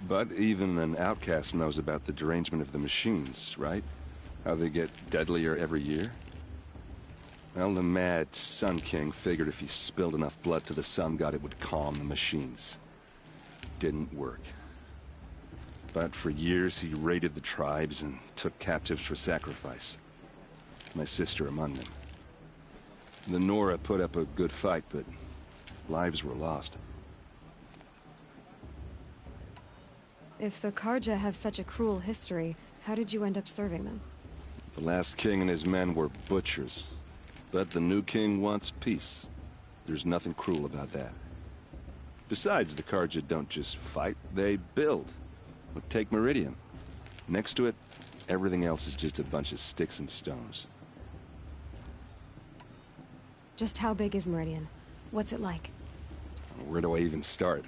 But even an outcast knows about the derangement of the machines, right? How they get deadlier every year? Well, the mad Sun King figured if he spilled enough blood to the Sun God, it would calm the machines. Didn't work. But for years, he raided the tribes and took captives for sacrifice. My sister among them. The Nora put up a good fight, but lives were lost. If the Karja have such a cruel history, how did you end up serving them? The last king and his men were butchers. But the new king wants peace. There's nothing cruel about that. Besides, the Karja don't just fight, they build. Take Meridian. Next to it, everything else is just a bunch of sticks and stones. Just how big is Meridian? What's it like? Where do I even start?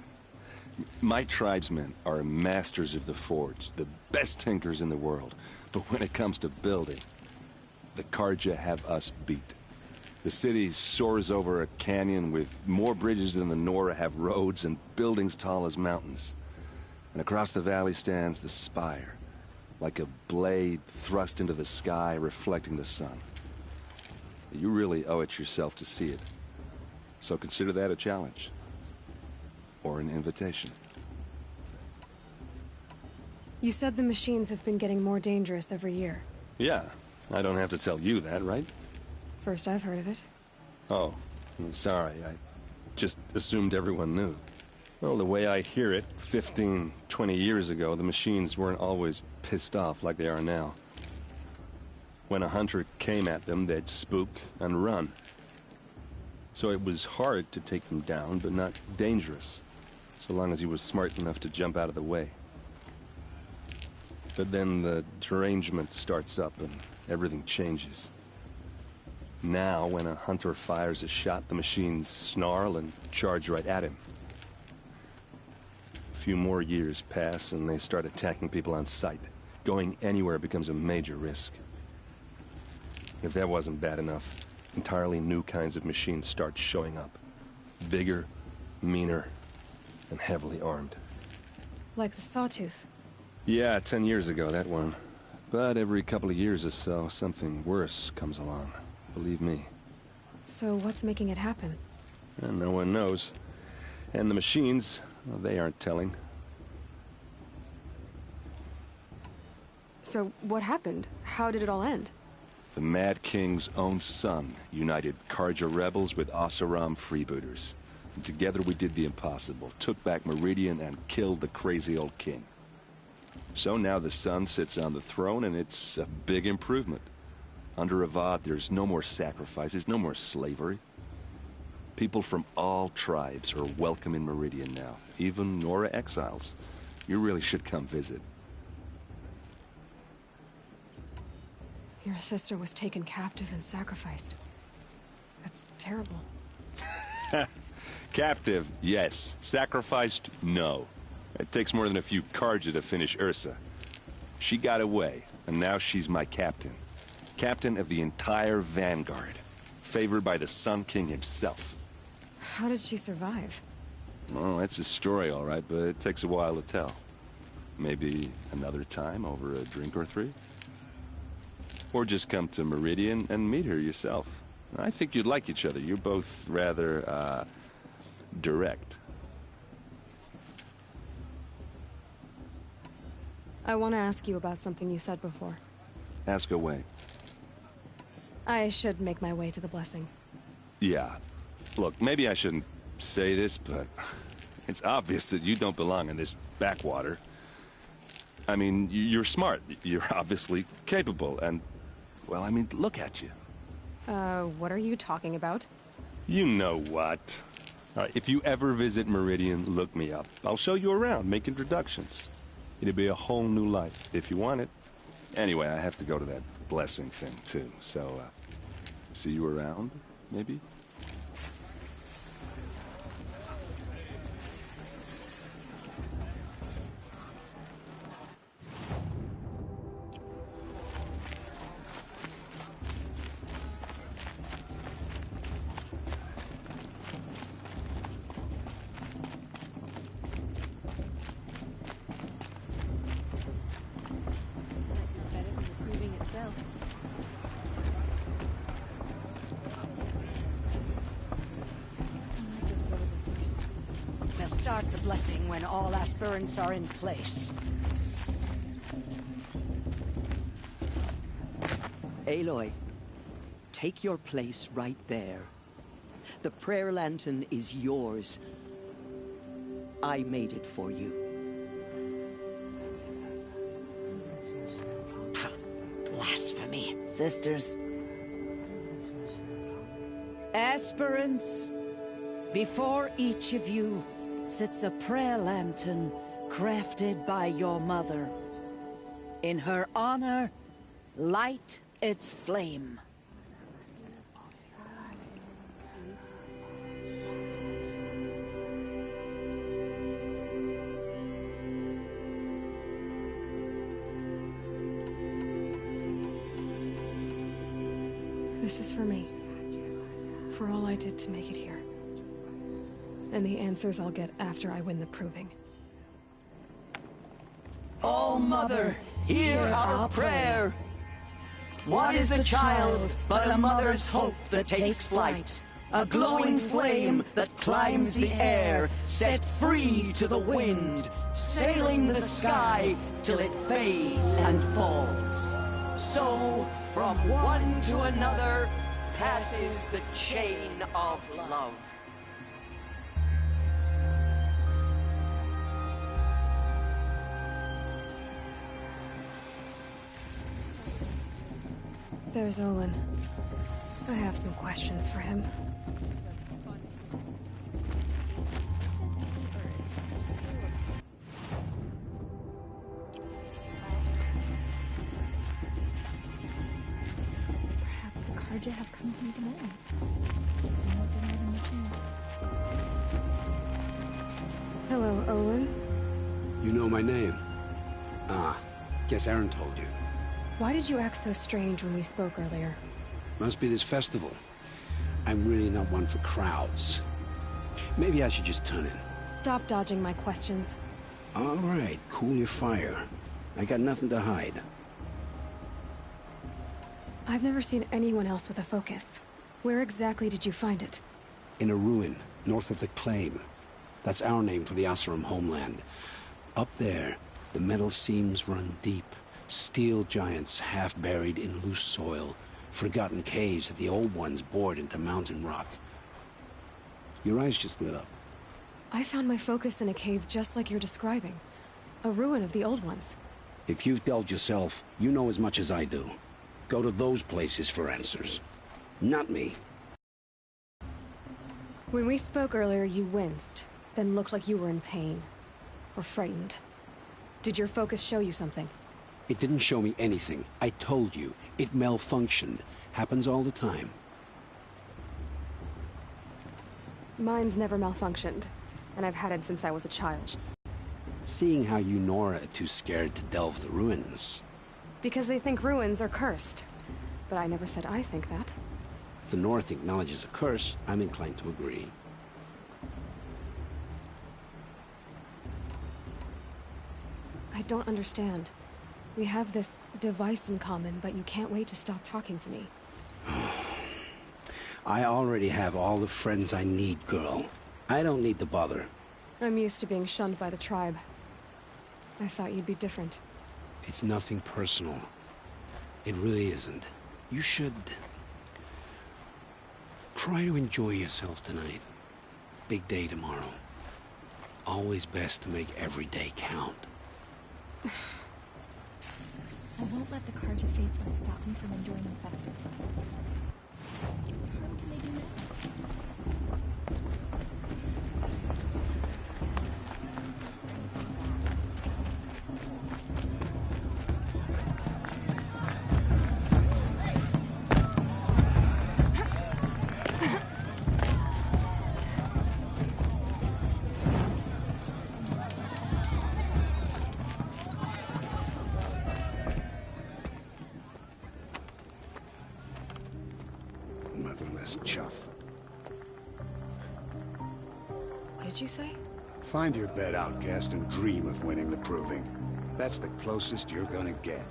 My tribesmen are masters of the forge, the best tinkers in the world. But when it comes to building, the Karja have us beat. The city soars over a canyon with more bridges than the Nora have roads and buildings tall as mountains. And across the valley stands the spire, like a blade thrust into the sky reflecting the sun. You really owe it yourself to see it. So consider that a challenge. Or an invitation. You said the machines have been getting more dangerous every year. Yeah, I don't have to tell you that, right? First I've heard of it. Oh, I'm sorry. I just assumed everyone knew. Well, the way I hear it, 15, 20 years ago, the machines weren't always pissed off like they are now. When a hunter came at them, they'd spook and run. So it was hard to take them down, but not dangerous, so long as he was smart enough to jump out of the way. But then the derangement starts up and everything changes. Now, when a hunter fires a shot, the machines snarl and charge right at him. A few more years pass and they start attacking people on sight. Going anywhere becomes a major risk. If that wasn't bad enough, entirely new kinds of machines start showing up. Bigger, meaner, and heavily armed. Like the Sawtooth. Yeah, 10 years ago, that one. But every couple of years or so, something worse comes along. Believe me. So what's making it happen? And no one knows. And the machines, well, they aren't telling. So what happened? How did it all end? The Mad King's own son united Karja rebels with Oseram freebooters. And together we did the impossible, took back Meridian and killed the crazy old king. So now the son sits on the throne and it's a big improvement. Under Avad, there's no more sacrifices, no more slavery. People from all tribes are welcome in Meridian now, even Nora exiles. You really should come visit. Your sister was taken captive and sacrificed. That's terrible. Captive, yes. Sacrificed, no. It takes more than a few Karja to finish Ursa. She got away, and now she's my captain. Captain of the entire Vanguard. Favored by the Sun King himself. How did she survive? Oh, that's a story, all right, but it takes a while to tell. Maybe another time over a drink or three? Or just come to Meridian and meet her yourself. I think you'd like each other. You're both rather, direct. I want to ask you about something you said before. Ask away. I should make my way to the blessing. Yeah. Look, maybe I shouldn't say this, but it's obvious that you don't belong in this backwater. I mean, you're smart. You're obviously capable, and, well, I mean, look at you. What are you talking about? You know what. If you ever visit Meridian, look me up. I'll show you around, make introductions. It'll be a whole new life, if you want it. Anyway, I have to go to that blessing thing, too. So, see you around, maybe? We'll start the blessing when all aspirants are in place. Aloy, take your place right there. The prayer lantern is yours. I made it for you. Blasphemy. Sisters. Aspirants, before each of you sits a prayer lantern crafted by your mother. In her honor, light its flame. This is for me. For all I did to make it here. And the answers I'll get after I win the proving. All Mother, hear our prayer! What is the child but a mother's hope that takes flight? A glowing flame that climbs the air, set free to the wind, sailing the sky till it fades and falls. So, from one to another, passes the chain of love. There's Olin. I have some questions for him. Perhaps the Karja have come to make amends. I won't deny them the chance. Hello, Olin. You know my name? Ah, guess Aaron told you. Why did you act so strange when we spoke earlier? Must be this festival. I'm really not one for crowds. Maybe I should just turn in. Stop dodging my questions. All right, cool your fire. I got nothing to hide. I've never seen anyone else with a focus. Where exactly did you find it? In a ruin, north of the Claim. That's our name for the Asuram homeland. Up there, the metal seams run deep. Steel giants half buried in loose soil. Forgotten caves that the old ones bored into mountain rock. Your eyes just lit up. I found my focus in a cave just like you're describing. A ruin of the old ones. If you've delved yourself, you know as much as I do. Go to those places for answers. Not me. When we spoke earlier, you winced, then looked like you were in pain. Or frightened. Did your focus show you something? It didn't show me anything. I told you. It malfunctioned. Happens all the time. Mine's never malfunctioned, and I've had it since I was a child. Seeing how you Nora are too scared to delve the ruins. Because they think ruins are cursed. But I never said I think that. If the North acknowledges a curse, I'm inclined to agree. I don't understand. We have this device in common, but you can't wait to stop talking to me. I already have all the friends I need, girl. I don't need the bother. I'm used to being shunned by the tribe. I thought you'd be different. It's nothing personal. It really isn't. You should... try to enjoy yourself tonight. Big day tomorrow. Always best to make every day count. I won't let the Karja faithless stop me from enjoying the festival. What harm can they do now? Motherless chuff. What did you say? Find your bed, outcast, and dream of winning the proving. That's the closest you're gonna get.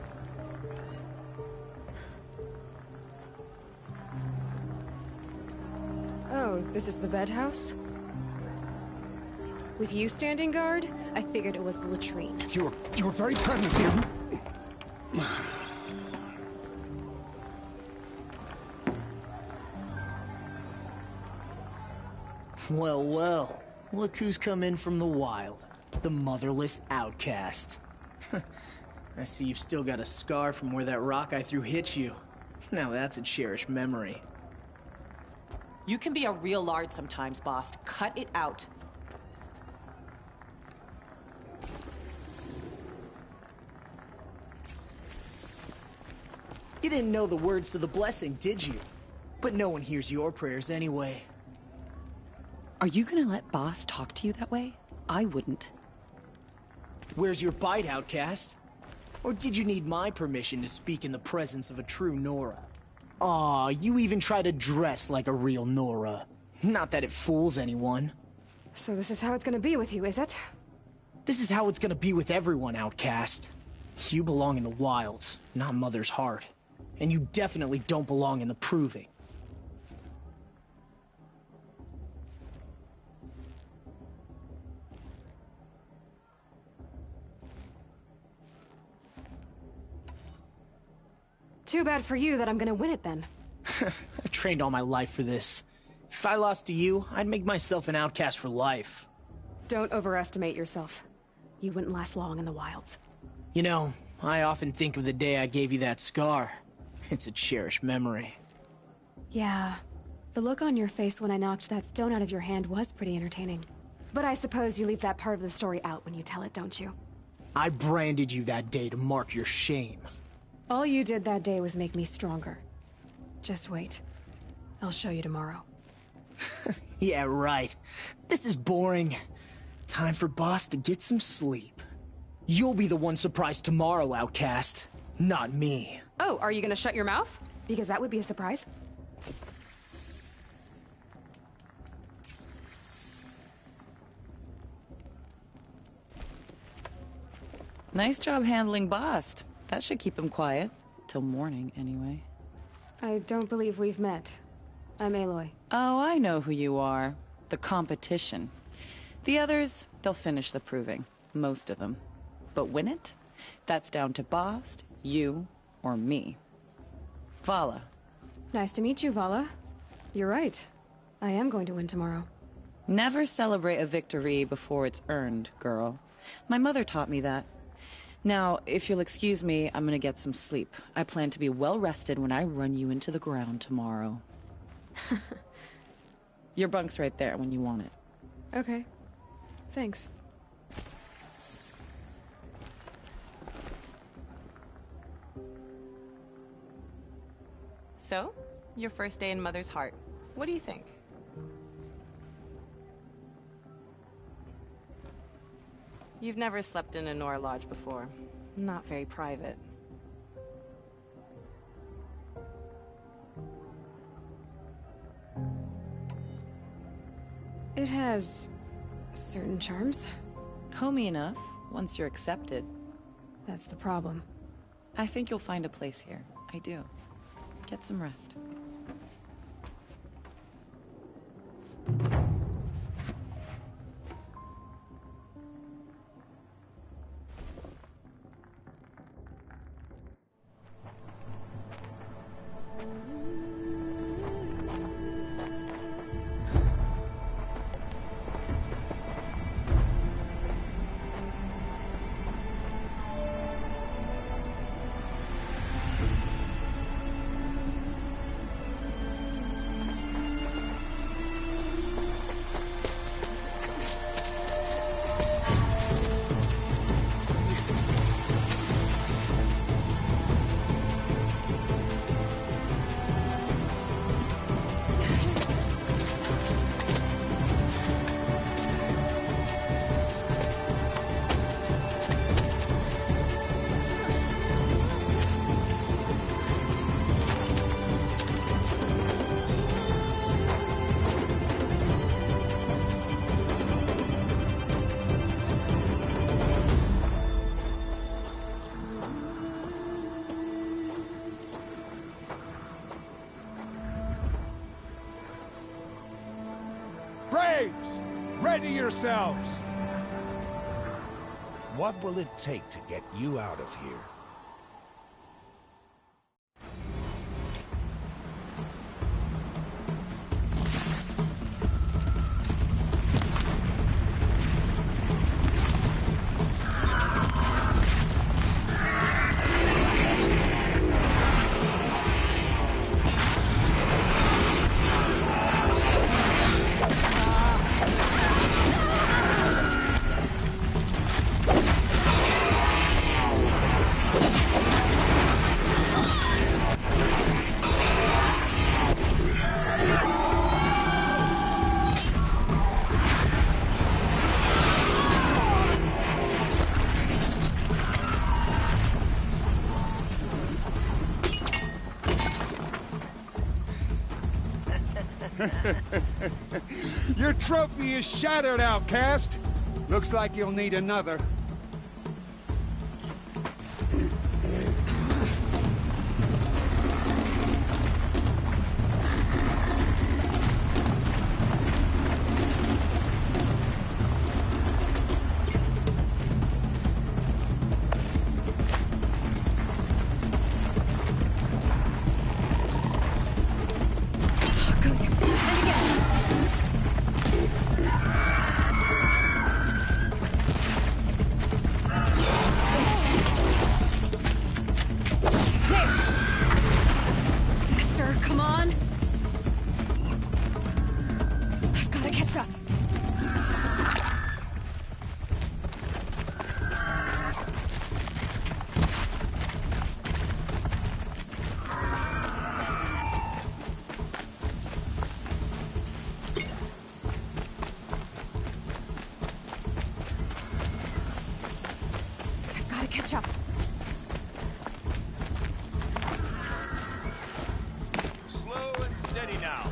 Oh, this is the bedhouse? With you standing guard, I figured it was the latrine. Your very presence here... Well, well. Look who's come in from the wild. The motherless outcast. I see you've still got a scar from where that rock I threw hit you. Now that's a cherished memory. You can be a real lard sometimes, boss. Cut it out. You didn't know the words to the blessing, did you? But no one hears your prayers anyway. Are you gonna let Boss talk to you that way? I wouldn't. Where's your bite, outcast? Or did you need my permission to speak in the presence of a true Nora? Aw, you even try to dress like a real Nora. Not that it fools anyone. So this is how it's gonna be with you, is it? This is how it's gonna be with everyone, outcast. You belong in the wilds, not Mother's heart. and you definitely don't belong in the proving. Too bad for you that I'm gonna win it then. I've trained all my life for this. If I lost to you, I'd make myself an outcast for life. Don't overestimate yourself. You wouldn't last long in the wilds. You know, I often think of the day I gave you that scar. It's a cherished memory. Yeah. The look on your face when I knocked that stone out of your hand was pretty entertaining. But I suppose you leave that part of the story out when you tell it, don't you? I branded you that day to mark your shame. All you did that day was make me stronger. Just wait. I'll show you tomorrow. Yeah, right. This is boring. Time for Boss to get some sleep. You'll be the one surprised tomorrow, outcast. Not me. Oh, are you gonna shut your mouth? Because that would be a surprise. Nice job handling Bast. That should keep him quiet. Till morning, anyway. I don't believe we've met. I'm Aloy. Oh, I know who you are. The competition. The others, they'll finish the proving. Most of them. But win it? That's down to Bast, you, or me. Vala. Nice to meet you, Vala. You're right. I am going to win tomorrow. Never celebrate a victory before it's earned, girl. My mother taught me that. Now, if you'll excuse me, I'm gonna get some sleep. I plan to be well rested when I run you into the ground tomorrow. Your bunk's right there when you want it. Okay. Thanks. So, your first day in Mother's Heart. What do you think? You've never slept in a Nora lodge before. Not very private. It has certain charms. Homey enough, once you're accepted. That's the problem. I think you'll find a place here. I do. Get some rest. Braves! Ready yourselves! What will it take to get you out of here? Your trophy is shattered, outcast. Looks like you'll need another. catch up. I've got to catch up. Slow and steady now.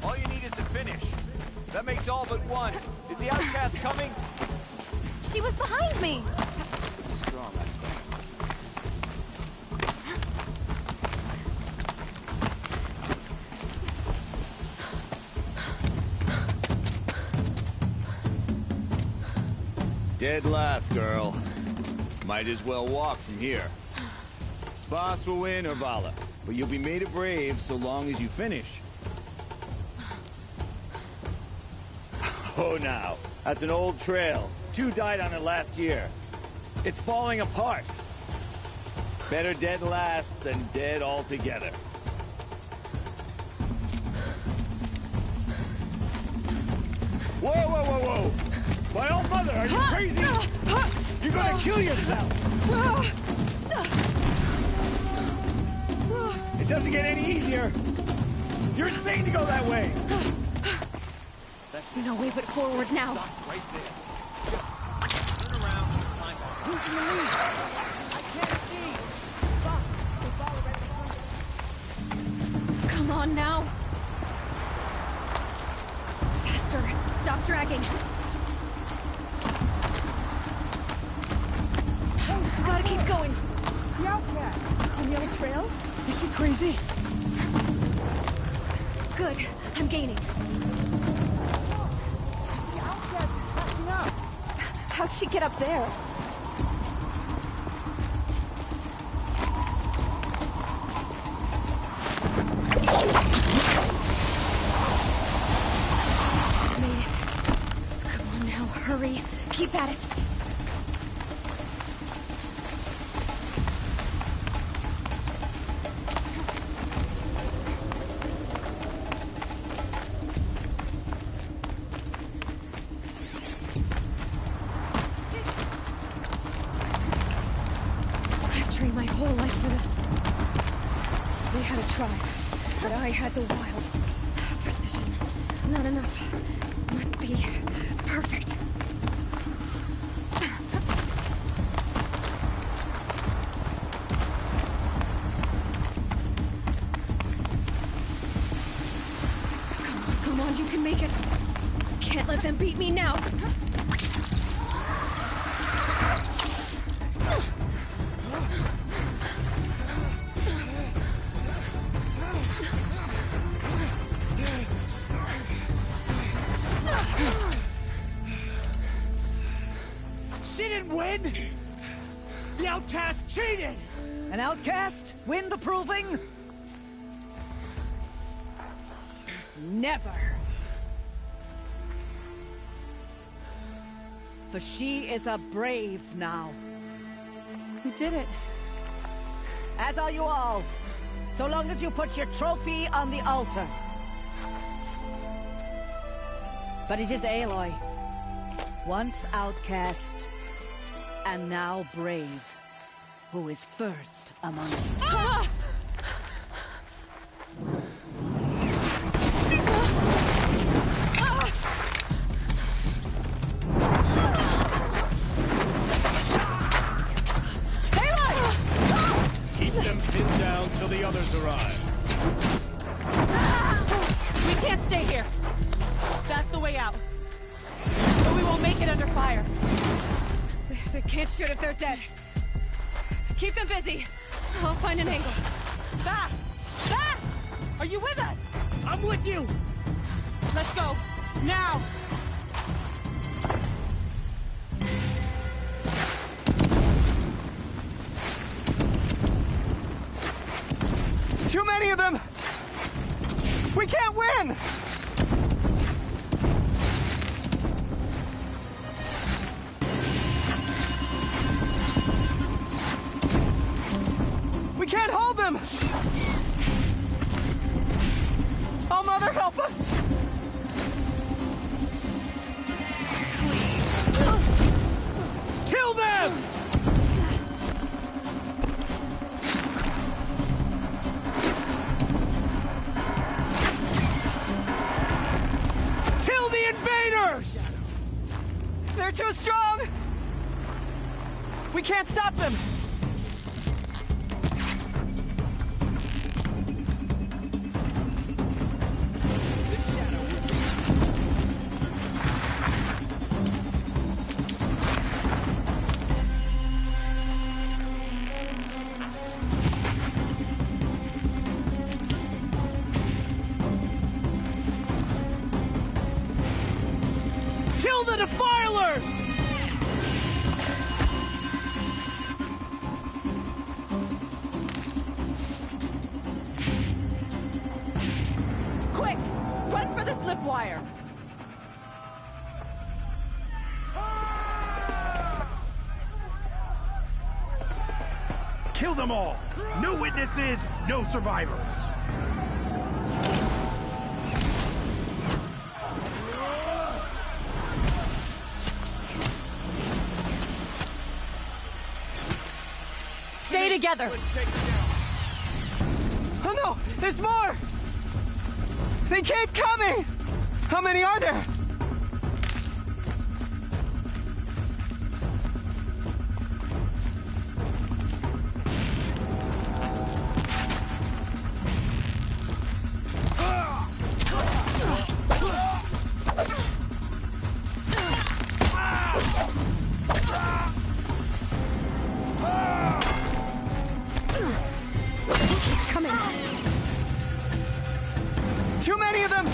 All you need is to finish. That makes all but one. Is the outcast coming? She was behind me. Strong, I think. Dead last, girl. Might as well walk from here. Boss will win or Vala, but you'll be made a brave so long as you finish. Oh, now. That's an old trail. 2 died on it last year. It's falling apart. Better dead last than dead altogether. Whoa, whoa, whoa, whoa! My old mother, are you crazy? You're gonna kill yourself! It doesn't get any easier! You're insane to go that way! That's no way but forward now. Right there. Just turn around and climb up. Who's in the lead? I can't see! Boss, it's already... Come on now. Faster. Stop dragging. We gotta keep going. The outcast. On the other trail? Is she crazy? Good. I'm gaining. The outcast is catching up. How'd she get up there? Made it. Come on now, hurry. Keep at it. I've trained my whole life for this. They had a tribe, but I had the wilds. Precision. Not enough. Must be perfect. Come on, you can make it. Can't let them beat me now. She didn't win! The outcast cheated! An outcast? Win the proving? Never. For she is a brave now. You did it. As are you all. So long as you put your trophy on the altar. But it is Aloy. Once outcast, and now brave, who is first among us. Ah! Keep them pinned down till the others arrive. We can't stay here. That's the way out. But we won't make it under fire. They can't shoot if they're dead. Keep them busy. I'll find an angle. Fast! Fast! Are you with us? I'm with you! Let's go. Now! Too many of them! We can't win! We can't hold them! Oh, Mother, help us! too strong! We can't stop them! Kill the defilers! Quick! Run for the slip wire! Kill them all! No witnesses, no survivors! Stay together! Oh no! There's more! They keep coming! How many are there? Coming. Too many of them!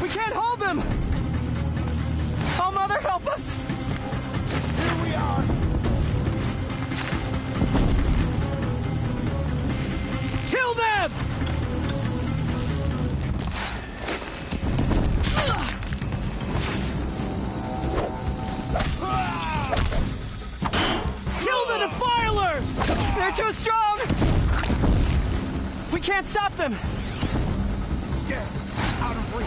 We can't hold them! Oh, Mother, help us! Here we are! Kill them! Kill the defilers! They're too strong! We can't stop them! Get out of reach!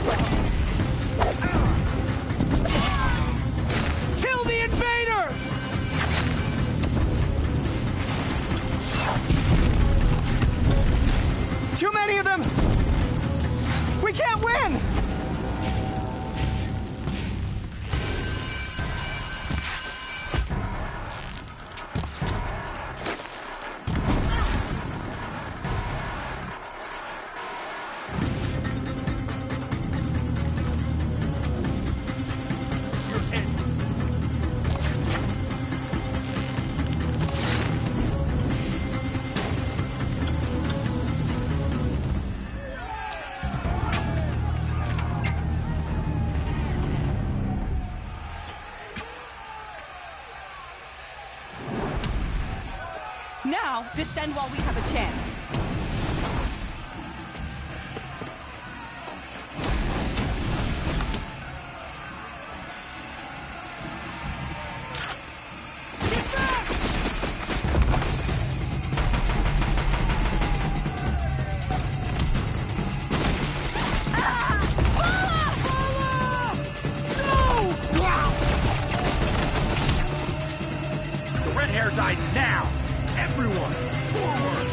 Kill the invaders! Too many of them! We can't win! Now, descend while we have a chance. The red hair dies now! Everyone, forward!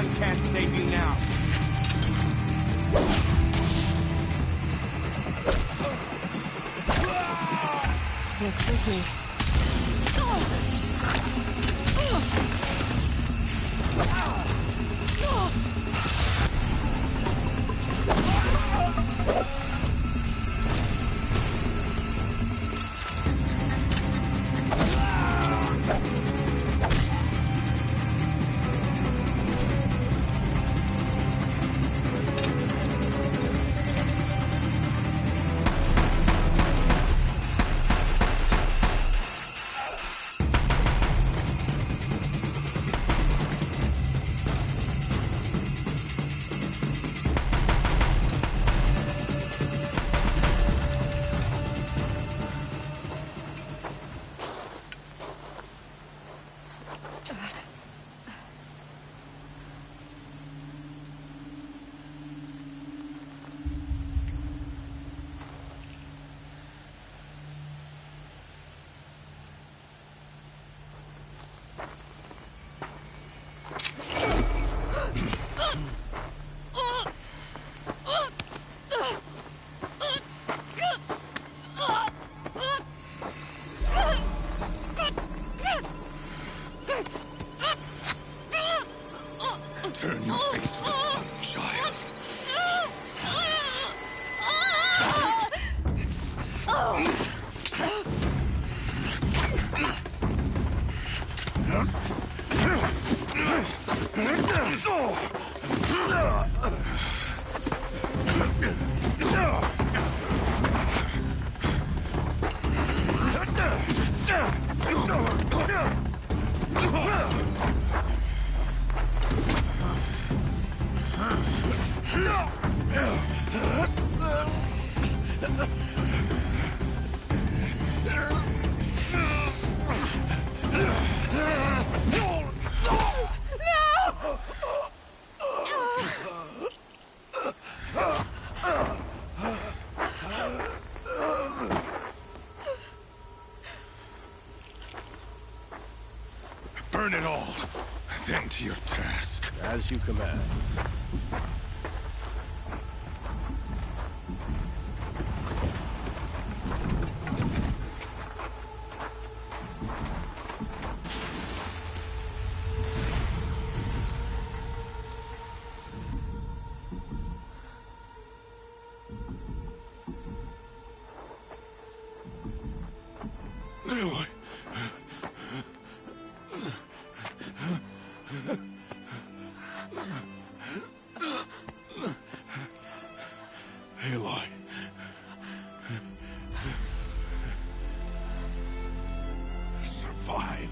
sun can't save you now. Looks like Turn your face to the sun, child. Burn it all, then to your task. As you command. Aloy. Aloy. Survive.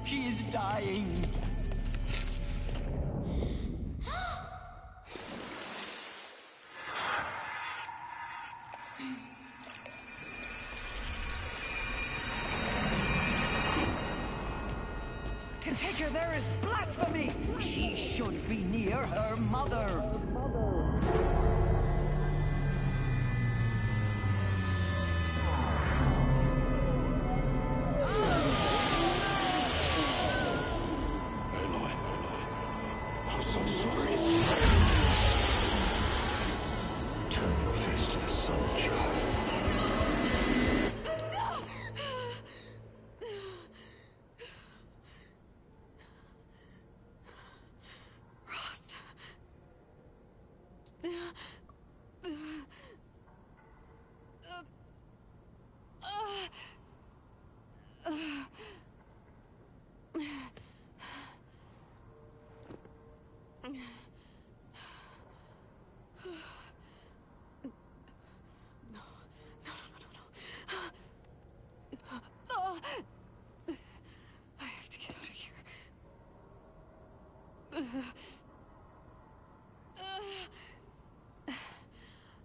She is dying. To take her there is blasphemy. She should be near her mother. I'm so sorry. Turn your face to the sun, child.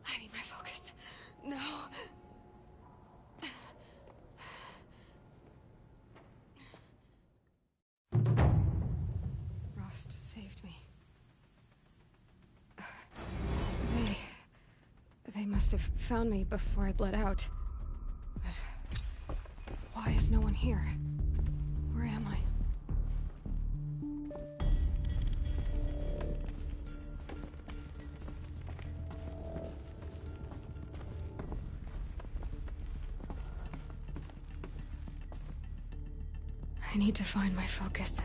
I need my focus. No. Rost saved me. They must have found me before I bled out. But why is no one here? Where am I? I need to find my focus.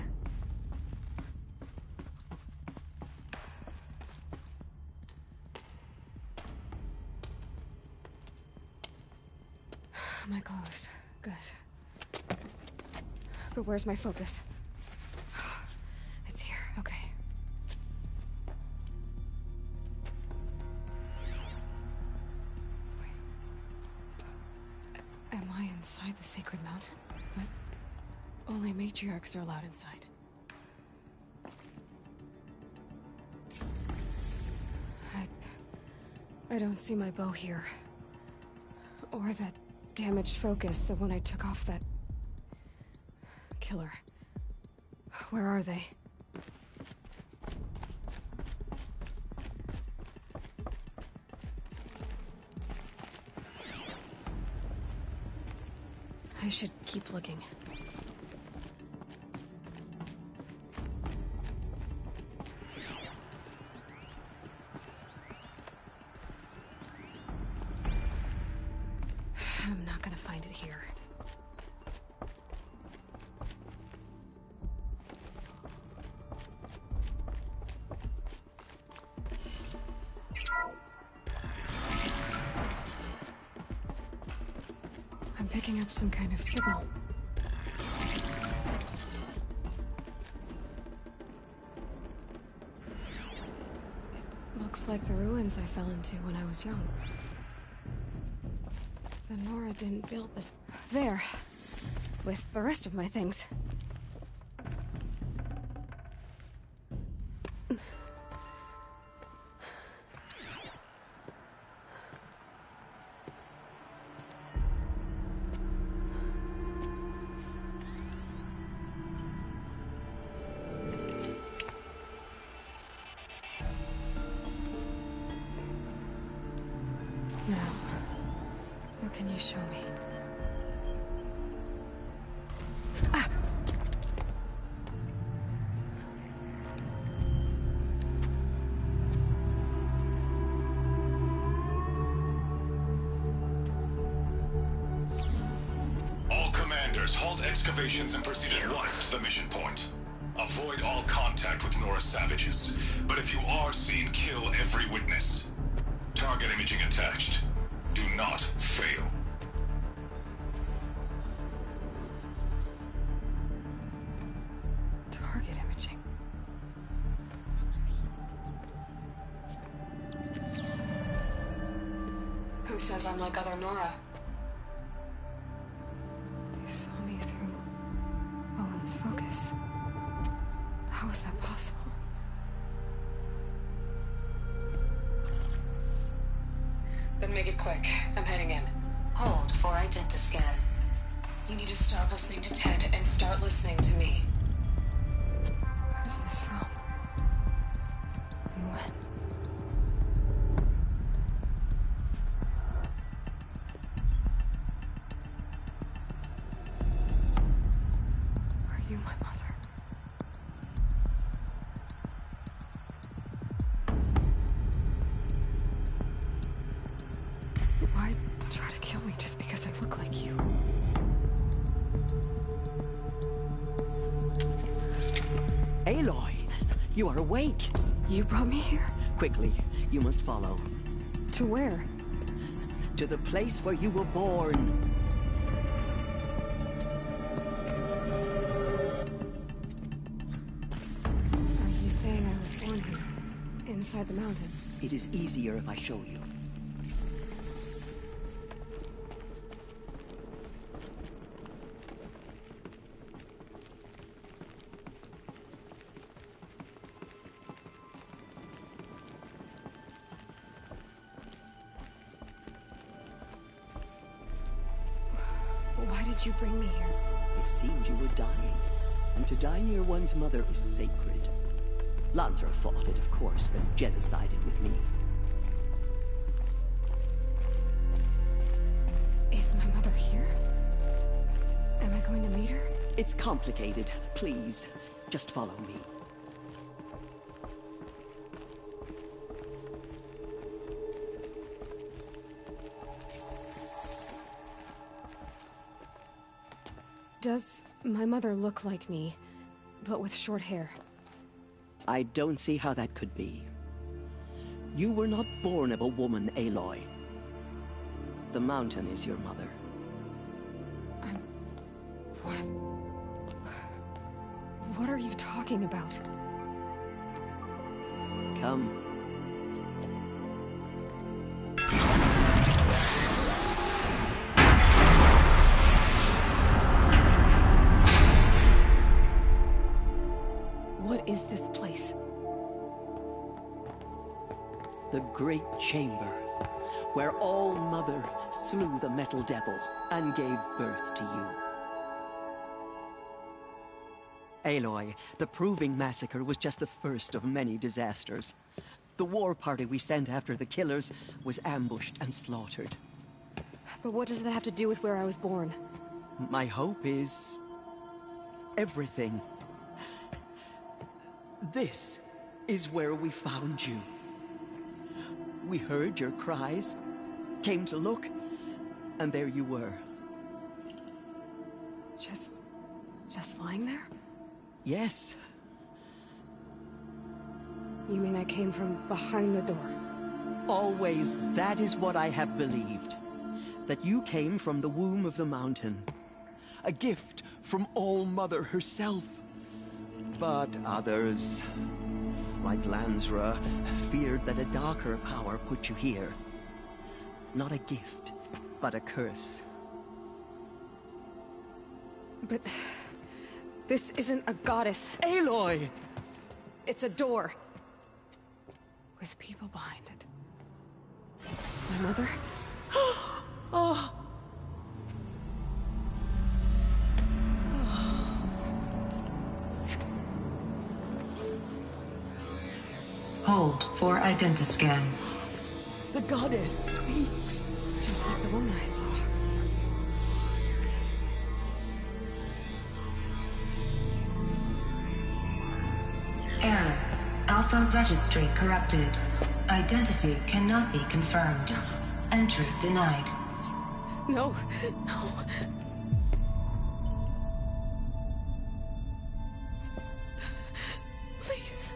My clothes. Good. But where's my focus? It's here. Okay. Wait. Am I inside the sacred mountain? But only matriarchs are allowed inside. I don't see my bow here. Or that damaged focus, the one I took off that killer. Where are they? I should keep looking. I'm not gonna find it here. I'm picking up some kind of signal. It looks like the ruins I fell into when I was young. The Nora didn't build this there, with the rest of my things. Now, what can you show me? Ah! All commanders, halt excavations and proceed at once to the mission point. Avoid all contact with Nora savages, but if you are seen, kill every witness. Target imaging attached. Do not fail. Target imaging. Who says I'm like other Nora? They saw me through Owen's focus. How is that possible? Then make it quick. I'm heading in. Hold for identiscan. You need to stop listening to Ted and start listening to me. Where's this from? And when? Are you my mother? Why try to kill me just because I look like you? Aloy, you are awake. You brought me here? Quickly, you must follow. To where? To the place where you were born. Are you saying I was born here? Inside the mountain? It is easier if I show you. did you bring me here? It seemed you were dying, and to die near one's mother is sacred. Lansra fought it, of course, but Jezza sided with me. Is my mother here? Am I going to meet her? It's complicated. Please, just follow me. Does my mother look like me, but with short hair? I don't see how that could be. You were not born of a woman, Aloy. The mountain is your mother. What are you talking about? Come. What is this place? The Great Chamber, where All-Mother slew the Metal Devil and gave birth to you. Aloy, the Proving Massacre was just the first of many disasters. The war party we sent after the killers was ambushed and slaughtered. But what does that have to do with where I was born? My hope is... everything. This is where we found you. We heard your cries, came to look, and there you were. Just lying there? Yes. You mean I came from behind the door? Always, that is what I have believed. That you came from the womb of the mountain. A gift from All-Mother herself. But others, like Lansra, feared that a darker power put you here. Not a gift, but a curse. But... this isn't a goddess. Aloy! It's a door. With people behind it. My mother? Oh! Hold for identiscan. The goddess speaks. Just like the woman I saw. Error. Alpha registry corrupted. Identity cannot be confirmed. Entry denied. No, no. Please.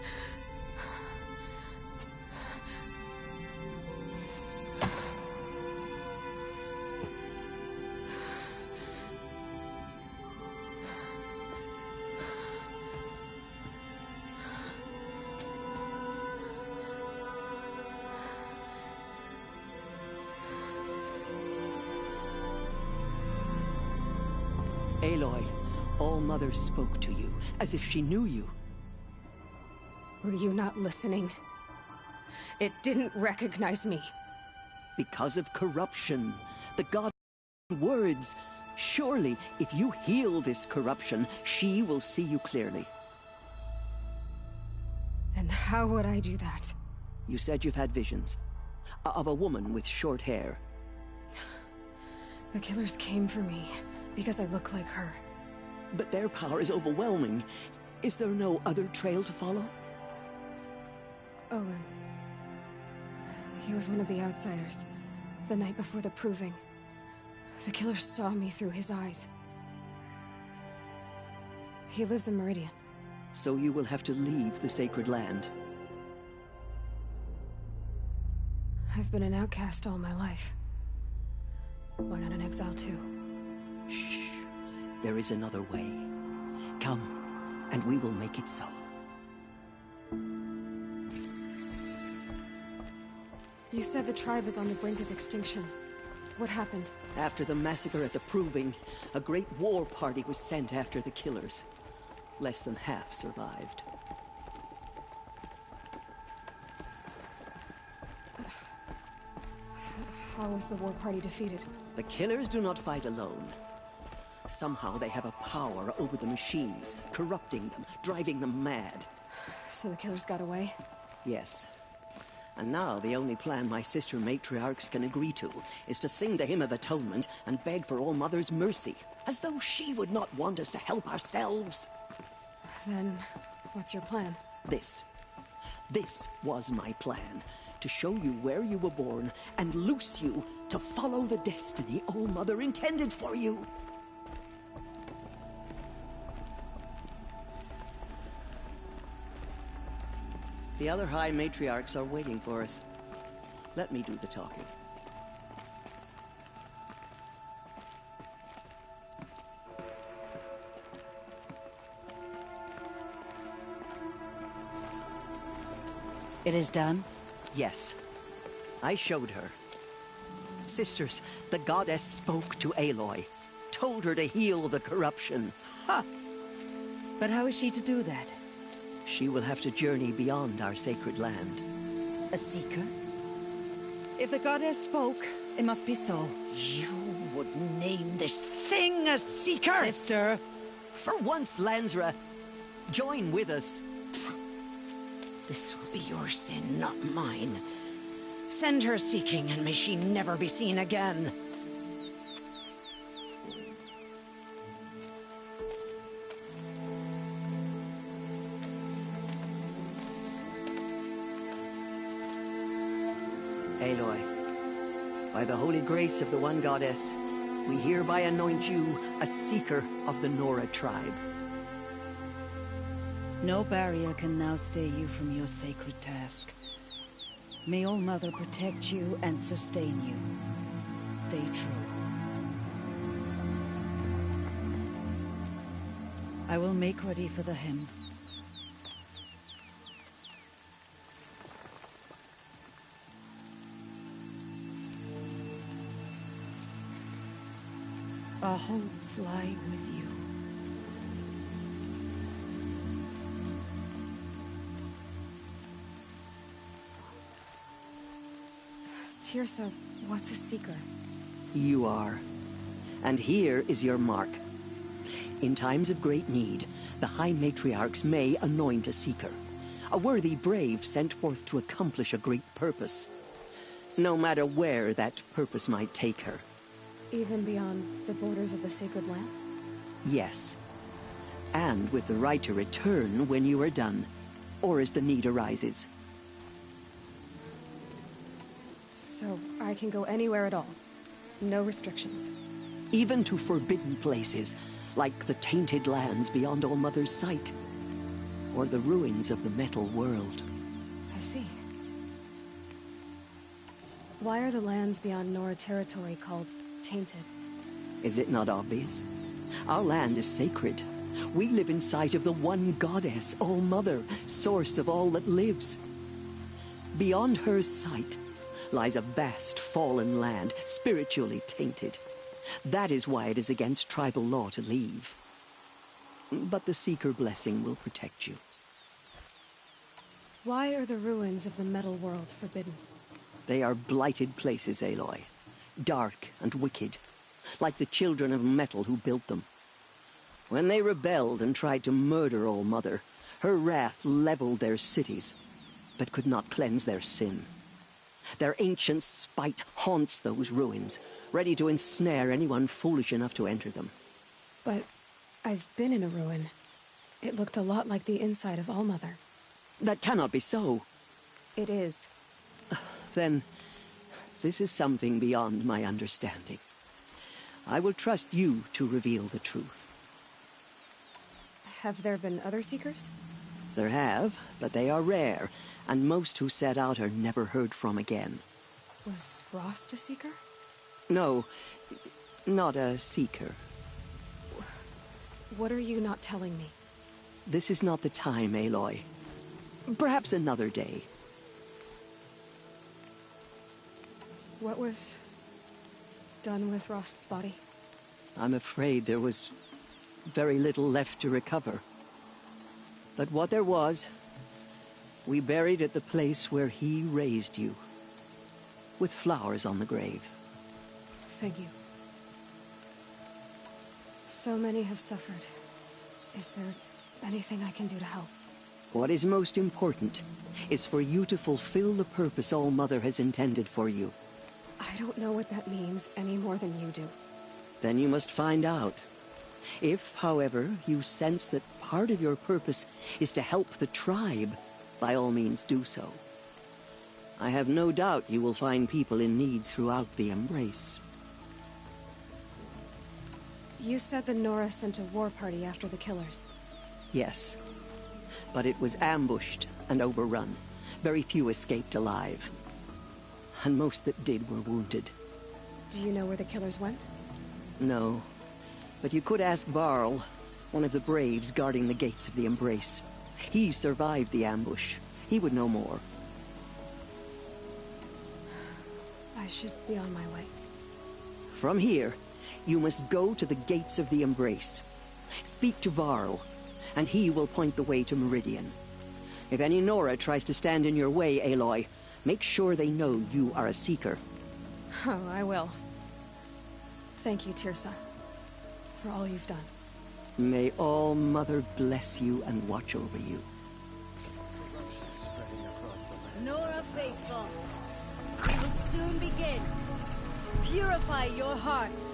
Aloy, All-Mother spoke to you, as if she knew you. Were you not listening? It didn't recognize me. Because of corruption. The god words. Surely, if you heal this corruption, she will see you clearly. And how would I do that? You said you've had visions. Of a woman with short hair. The killers came for me, because I look like her. But their power is overwhelming. Is there no other trail to follow? Owen. He was one of the outsiders. The night before the Proving. The killers saw me through his eyes. He lives in Meridian. So you will have to leave the sacred land. I've been an outcast all my life. Why not an exile too? Shh. There is another way. Come, and we will make it so. You said the tribe is on the brink of extinction. What happened? After the massacre at the Proving, a great war party was sent after the killers. Less than half survived. How was the war party defeated? The killers do not fight alone. Somehow they have a power over the machines, corrupting them, driving them mad. So the killers got away? Yes. And now the only plan my sister matriarchs can agree to is to sing the Hymn of Atonement and beg for All Mother's mercy, as though she would not want us to help ourselves. Then, what's your plan? This was my plan. To show you where you were born and loose you to follow the destiny All Mother intended for you. The other High Matriarchs are waiting for us. Let me do the talking. It is done? Yes. I showed her. Sisters, the goddess spoke to Aloy. Told her to heal the corruption. Ha! But how is she to do that? She will have to journey beyond our sacred land. A seeker? If the goddess spoke, it must be so. You would name this thing a seeker? Sister! For once, Lansra, join with us. This will be your sin, not mine. Send her seeking, and may she never be seen again. Aloy, by the holy grace of the one goddess, we hereby anoint you a seeker of the Nora Tribe. No barrier can now stay you from your sacred task. May All Mother protect you and sustain you. Stay true. I will make ready for the hymn. Our hopes lie with you. Tirsa, what's a seeker? You are. And here is your mark. In times of great need, the High Matriarchs may anoint a seeker. A worthy brave sent forth to accomplish a great purpose. No matter where that purpose might take her. Even beyond the borders of the sacred land? Yes. And with the right to return when you are done, or as the need arises. So I can go anywhere at all? No restrictions? Even to forbidden places, like the tainted lands beyond All Mother's sight. Or the ruins of the metal world. I see. Why are the lands beyond Nora territory called tainted? Is it not obvious? Our land is sacred. We live in sight of the one goddess, All Mother, source of all that lives. Beyond her sight lies a vast fallen land, spiritually tainted. That is why it is against tribal law to leave. But the Seeker blessing will protect you. Why are the ruins of the metal world forbidden? They are blighted places, Aloy. Dark and wicked, like the children of metal who built them. When they rebelled and tried to murder All Mother, her wrath leveled their cities, but could not cleanse their sin. Their ancient spite haunts those ruins, ready to ensnare anyone foolish enough to enter them. But I've been in a ruin. It looked a lot like the inside of All Mother. That cannot be so. It is. Then, this is something beyond my understanding. I will trust you to reveal the truth. Have there been other Seekers? There have, but they are rare, and most who set out are never heard from again. Was Rost a Seeker? No, not a Seeker. What are you not telling me? This is not the time, Aloy. Perhaps another day. What was done with Rost's body? I'm afraid there was very little left to recover. But what there was, we buried at the place where he raised you, with flowers on the grave. Thank you. So many have suffered. Is there anything I can do to help? What is most important is for you to fulfill the purpose All-Mother has intended for you. I don't know what that means any more than you do. Then you must find out. If, however, you sense that part of your purpose is to help the tribe, by all means do so. I have no doubt you will find people in need throughout the Embrace. You said that Nora sent a war party after the killers. Yes. But it was ambushed and overrun. Very few escaped alive. And most that did were wounded. Do you know where the killers went? No. But you could ask Varl, one of the Braves guarding the gates of the Embrace. He survived the ambush. He would know more. I should be on my way. From here, you must go to the gates of the Embrace. Speak to Varl, and he will point the way to Meridian. If any Nora tries to stand in your way, Aloy, make sure they know you are a Seeker. Oh, I will. Thank you, Tirsa, for all you've done. May All-Mother bless you and watch over you. Nora Faithful, we will soon begin. Purify your hearts.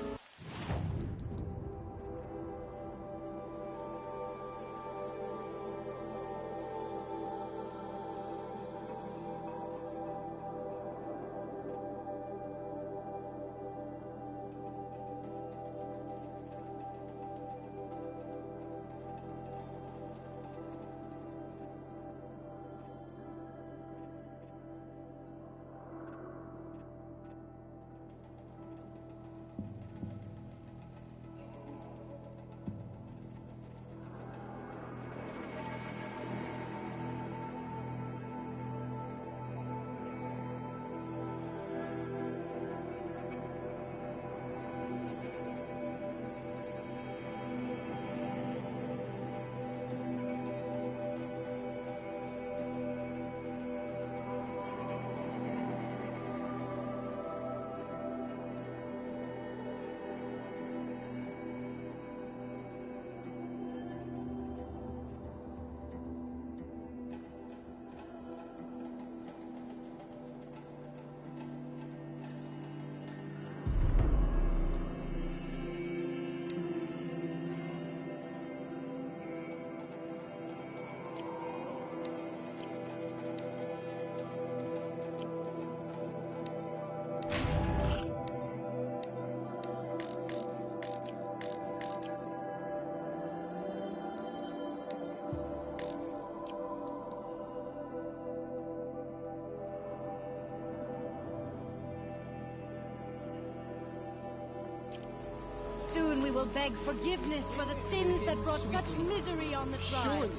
Soon we will beg forgiveness for the sins that brought such misery on the tribe. Surely,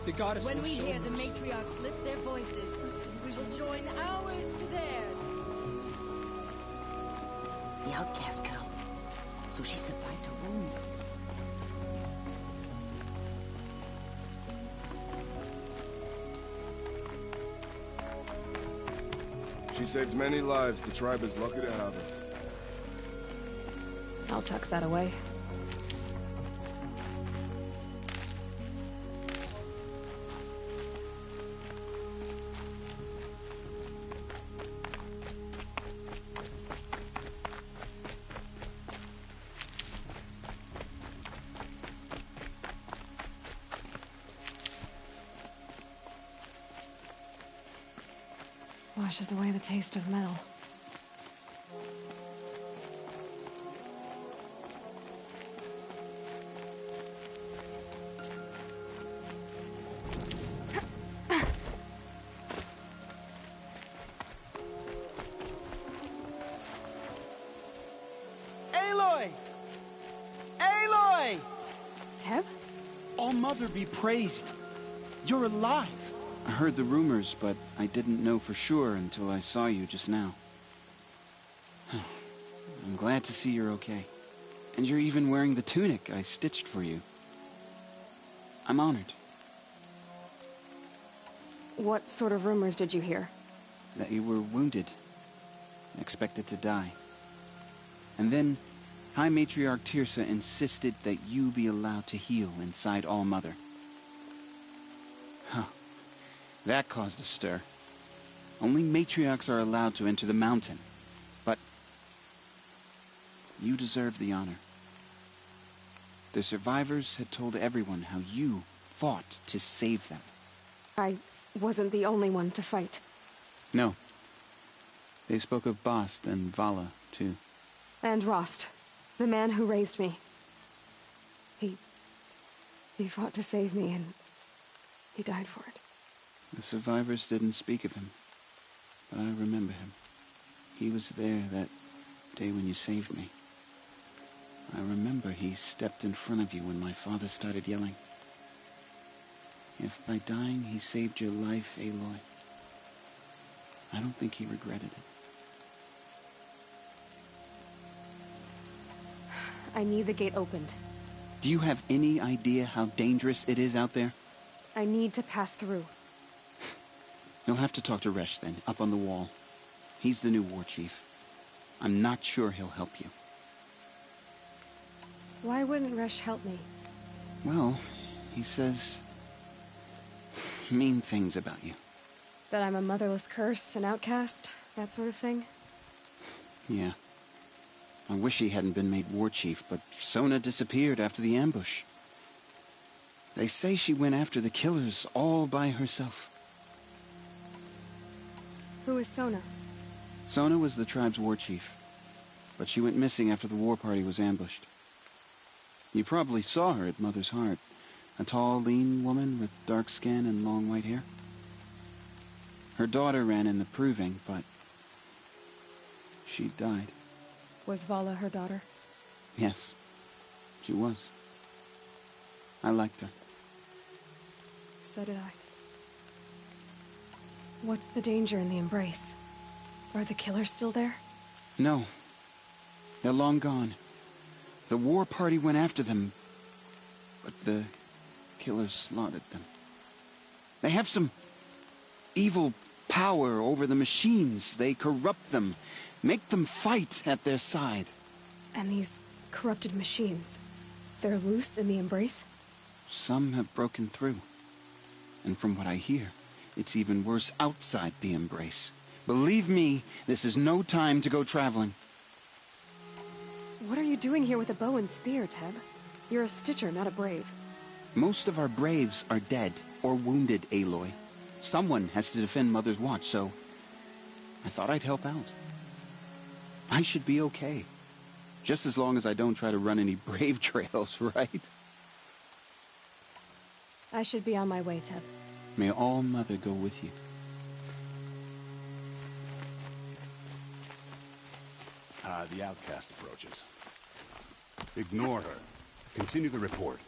the goddess When will we show hear the mercy. matriarchs lift their voices, we will join ours to theirs. The outcast girl. So she survived her wounds. She saved many lives. The tribe is lucky to have her. I'll tuck that away. Washes away the taste of metal. Aloy! Aloy! Teb? All-Mother be praised. You're alive. I heard the rumors, but I didn't know for sure until I saw you just now. I'm glad to see you're okay. And you're even wearing the tunic I stitched for you. I'm honored. What sort of rumors did you hear? That you were wounded. Expected to die. And then, High Matriarch Tirsa insisted that you be allowed to heal inside All-Mother. Huh. That caused a stir. Only matriarchs are allowed to enter the mountain. But you deserve the honor. The survivors had told everyone how you fought to save them. I wasn't the only one to fight. No. They spoke of Bast and Vala, too. And Rost, the man who raised me. He fought to save me, and he died for it. The survivors didn't speak of him, but I remember him. He was there that day when you saved me. I remember he stepped in front of you when my father started yelling. If by dying he saved your life, Aloy, I don't think he regretted it. I need the gate opened. Do you have any idea how dangerous it is out there? I need to pass through. You'll have to talk to Resh then, up on the wall. He's the new war chief. I'm not sure he'll help you. Why wouldn't Resh help me? Well, he says mean things about you. That I'm a motherless curse, an outcast, that sort of thing? Yeah. I wish he hadn't been made war chief, but Sona disappeared after the ambush. They say she went after the killers all by herself. Who is Sona? Sona was the tribe's war chief, but she went missing after the war party was ambushed. You probably saw her at Mother's Heart. A tall, lean woman with dark skin and long white hair. Her daughter ran in the proving, but she died. Was Vala her daughter? Yes, she was. I liked her. So did I. What's the danger in the embrace? Are the killers still there? No. They're long gone. The war party went after them, but the killers slaughtered them. They have some evil power over the machines. They corrupt them, make them fight at their side. And these corrupted machines, they're loose in the embrace? Some have broken through. And from what I hear, it's even worse outside the embrace. Believe me, this is no time to go traveling. What are you doing here with a bow and spear, Teb? You're a Stitcher, not a Brave. Most of our Braves are dead or wounded, Aloy. Someone has to defend Mother's Watch, so I thought I'd help out. I should be okay. Just as long as I don't try to run any Brave trails, right? I should be on my way, Teb. May All-Mother go with you. The outcast approaches. Ignore her. Continue the report.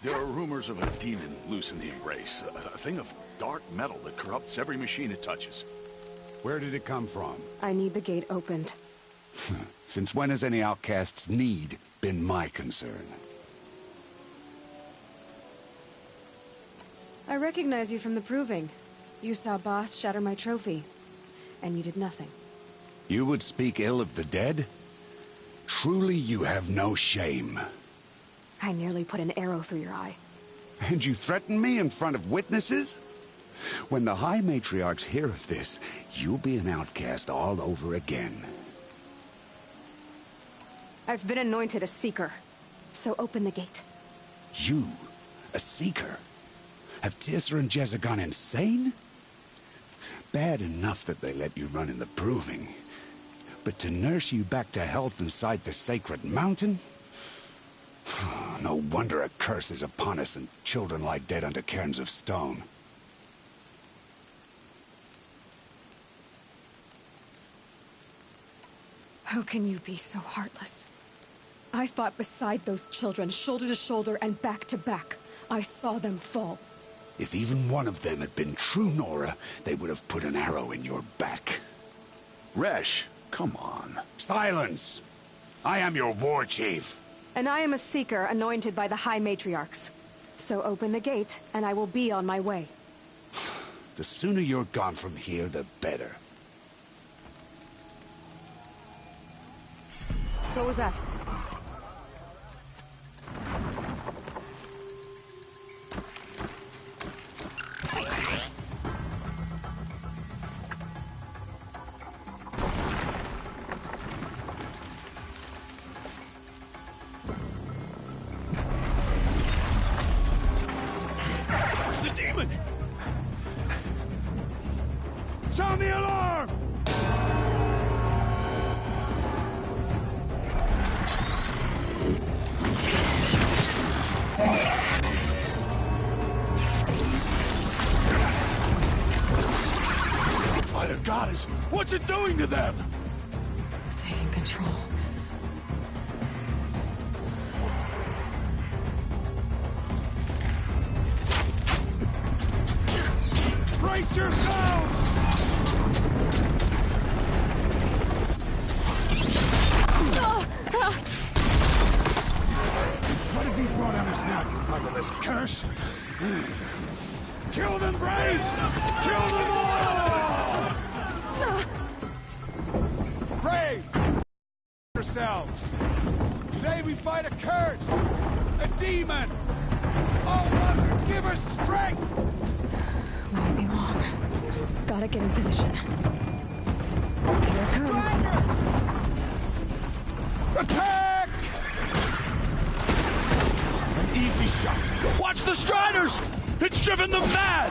There are rumors of a demon loose in the embrace. A thing of dark metal that corrupts every machine it touches. Where did it come from? I need the gate opened. Since when has any outcast's need been my concern? I recognize you from the proving. You saw Boss shatter my trophy, and you did nothing. You would speak ill of the dead? Truly you have no shame. I nearly put an arrow through your eye. And you threaten me in front of witnesses? When the High Matriarchs hear of this, you'll be an outcast all over again. I've been anointed a Seeker, so open the gate. You? A Seeker? Have Tirsa and Jezza gone insane? Bad enough that they let you run in the proving. But to nurse you back to health inside the sacred mountain? No wonder a curse is upon us and children lie dead under cairns of stone. How can you be so heartless? I fought beside those children, shoulder to shoulder and back to back. I saw them fall. If even one of them had been true Nora, they would have put an arrow in your back. Resh, come on. Silence! I am your war chief. And I am a Seeker anointed by the High Matriarchs. So open the gate, and I will be on my way. The sooner you're gone from here, the better. What was that? By the goddess, what's it doing to them? Taking control. Brace yourselves! What have you brought on us now, you motherless curse? Kill them, Braves! Kill them all! Brave! Yourselves! Today we fight a curse! A demon! Oh, Mother, give us strength! Won't be long. Gotta get in position. Here it comes. Attack! An easy shot. Watch the Striders! It's driven them mad!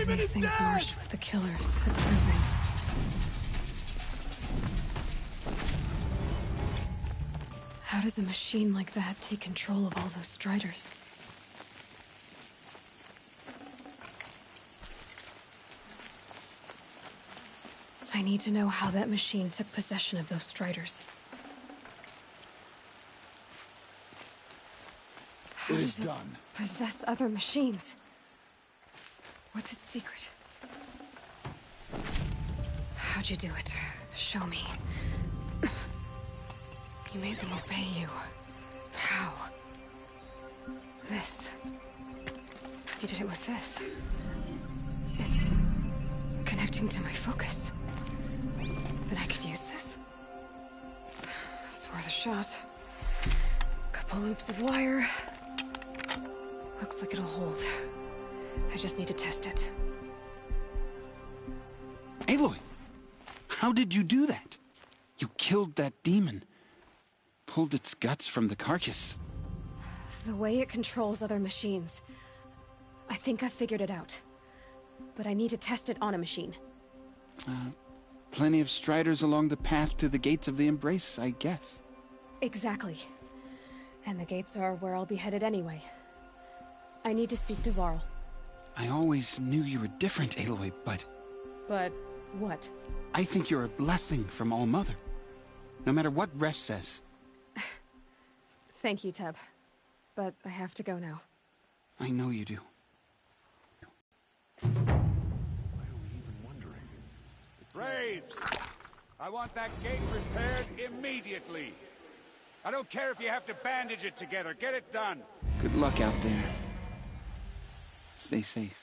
These things marched with the killers at Proving. How does a machine like that take control of all those Striders? I need to know how that machine took possession of those Striders. How It is does done. Possess other machines? What's its secret? How'd you do it? Show me. You made them obey you. How? This. You did it with this. It's connecting to my focus. Then I could use this. It's worth a shot. Couple loops of wire. Looks like it'll hold. I just need to test it. Aloy! How did you do that? You killed that demon. Pulled its guts from the carcass. The way it controls other machines. I think I figured it out. But I need to test it on a machine. Plenty of Striders along the path to the gates of the Embrace, I guess. Exactly. And the gates are where I'll be headed anyway. I need to speak to Varl. I always knew you were different, Aloy, but... But what? I think you're a blessing from All-Mother. No matter what Resh says. Thank you, Teb. But I have to go now. I know you do. Braves! I want that gate repaired immediately. I don't care if you have to bandage it together. Get it done. Good luck out there. Stay safe.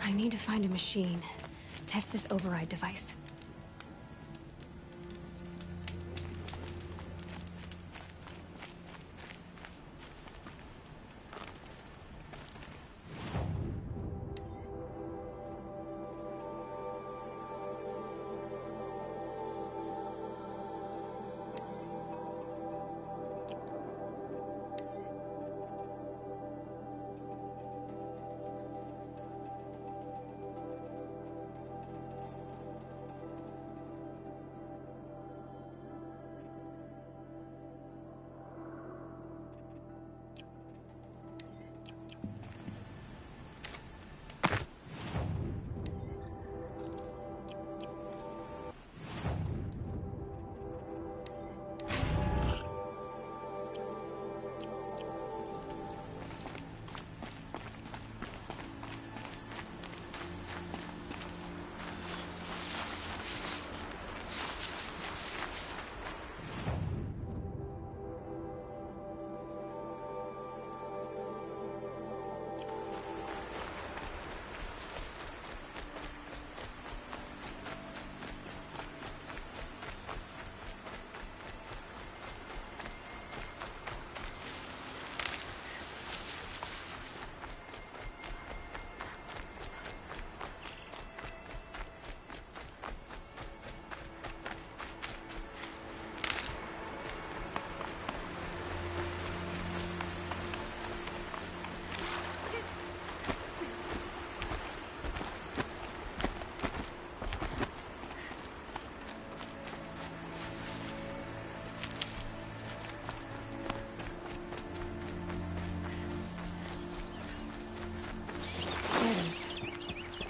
I need to find a machine. Test this override device.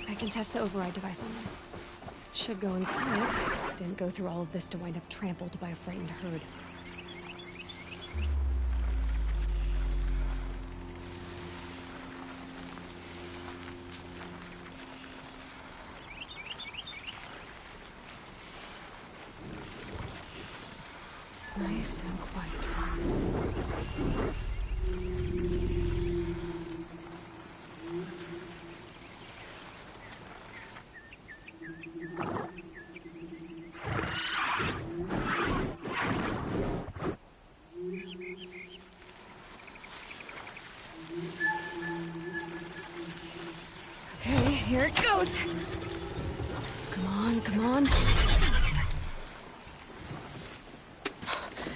I can test the override device on them. Should go in quiet. Didn't go through all of this to wind up trampled by a frightened herd. Nice and quiet. Okay, here it goes. Come on, come on.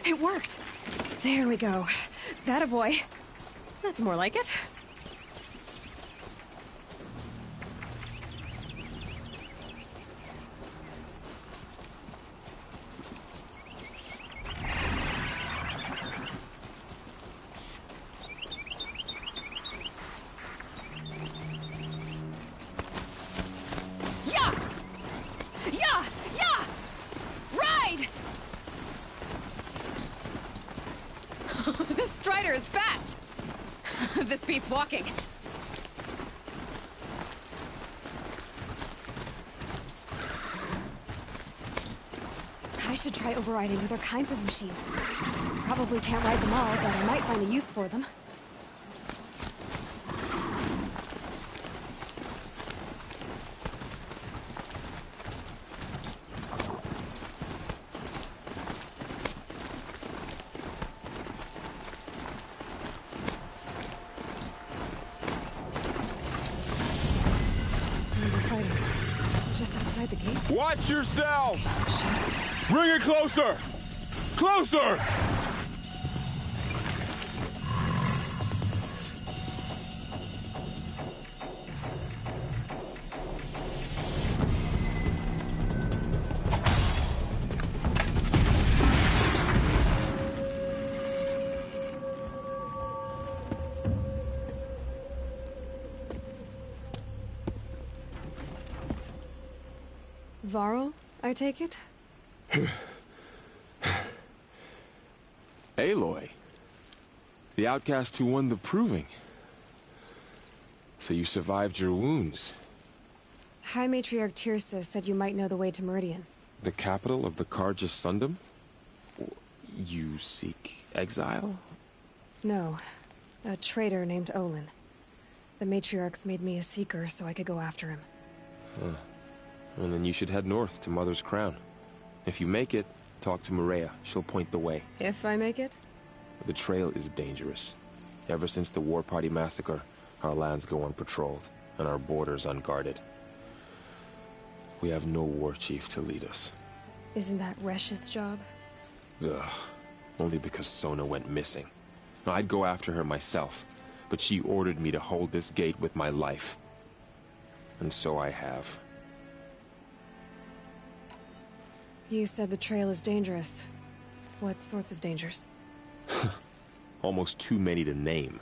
It worked. There we go. That a boy. That's more like it. Yeah! Yeah! Yeah! Ride! This Strider is fast! This beats walking. I should try overriding other kinds of machines. Probably can't ride them all, but I might find a use for them. Sounds of fighting. Just outside the gate. Watch yourself! Bring it closer! Closer! Varl, I take it? Aloy. The outcast who won the proving. So you survived your wounds. High Matriarch Tirsa said you might know the way to Meridian. The capital of the Carja Sundom? You seek exile? No. A traitor named Olin. The Matriarchs made me a seeker so I could go after him. Huh. Well, then you should head north to Mother's Crown. If you make it, talk to Maria. She'll point the way. If I make it? The trail is dangerous. Ever since the War Party massacre, our lands go unpatrolled, and our borders unguarded. We have no war chief to lead us. Isn't that Resh's job? Ugh. Only because Sona went missing. I'd go after her myself, but she ordered me to hold this gate with my life. And so I have. You said the trail is dangerous. What sorts of dangers? Almost too many to name.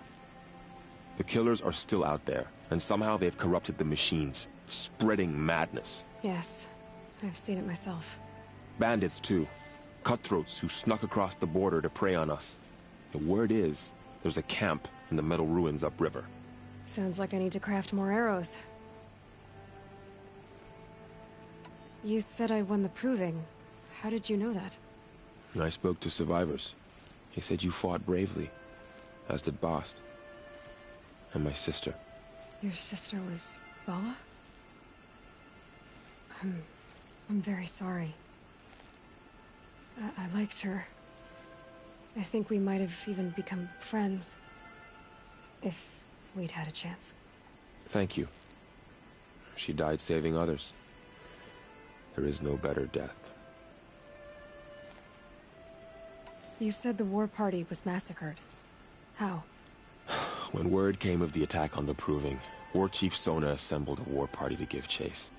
The killers are still out there, and somehow they've corrupted the machines, spreading madness. Yes, I've seen it myself. Bandits, too. Cutthroats who snuck across the border to prey on us. The word is, there's a camp in the metal ruins upriver. Sounds like I need to craft more arrows. You said I won the proving. How did you know that? I spoke to survivors. He said you fought bravely, as did Bast. And my sister. Your sister was Vala? I'm very sorry. I liked her. I think we might have even become friends. If we'd had a chance. Thank you. She died saving others. There is no better death. You said the war party was massacred. How? When word came of the attack on the Proving, War Chief Sona assembled a war party to give chase.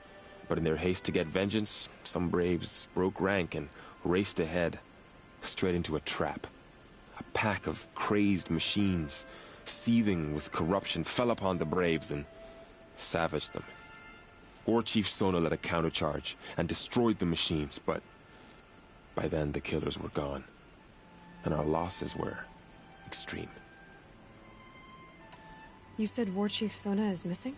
But in their haste to get vengeance, some braves broke rank and raced ahead, straight into a trap. A pack of crazed machines, seething with corruption, fell upon the braves and savaged them. War Chief Sona led a countercharge and destroyed the machines, but by then the killers were gone, and our losses were extreme. You said War Chief Sona is missing?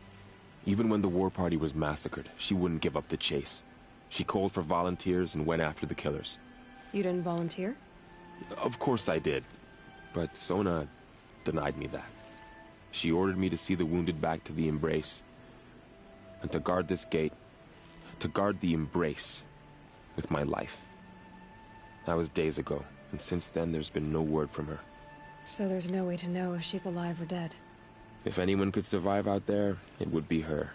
Even when the war party was massacred, she wouldn't give up the chase. She called for volunteers and went after the killers. You didn't volunteer? Of course I did. But Sona denied me that. She ordered me to see the wounded back to the embrace. And to guard this gate, to guard the embrace with my life. That was days ago, and since then there's been no word from her. So there's no way to know if she's alive or dead. If anyone could survive out there, it would be her.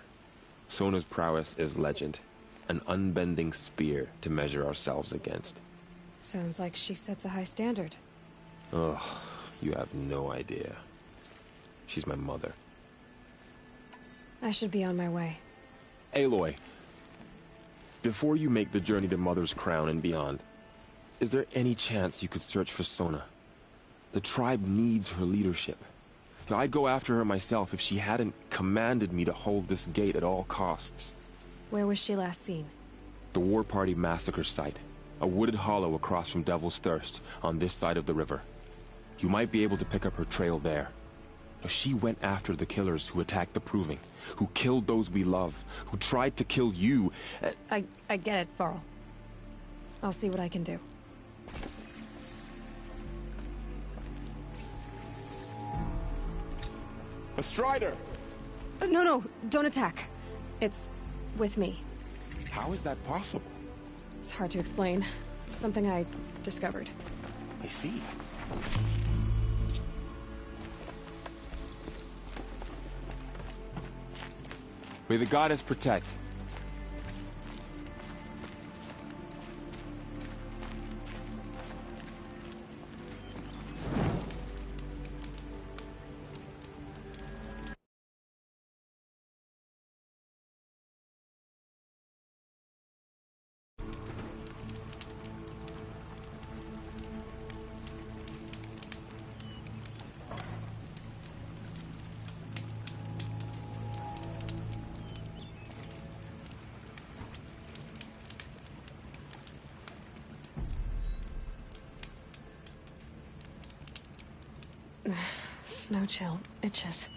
Sona's prowess is legend. An unbending spear to measure ourselves against. Sounds like she sets a high standard. Ugh, you have no idea. She's my mother. I should be on my way. Aloy, before you make the journey to Mother's Crown and beyond, is there any chance you could search for Sona? The tribe needs her leadership. I'd go after her myself if she hadn't commanded me to hold this gate at all costs. Where was she last seen? The War Party massacre site. A wooded hollow across from Devil's Thirst, on this side of the river. You might be able to pick up her trail there. She went after the killers who attacked the Proving, who killed those we love, who tried to kill you. I get it, Varl. I'll see what I can do. A Strider! No, don't attack. It's with me. How is that possible? It's hard to explain. Something I discovered. I see. May the goddess protect. Snow chill itches.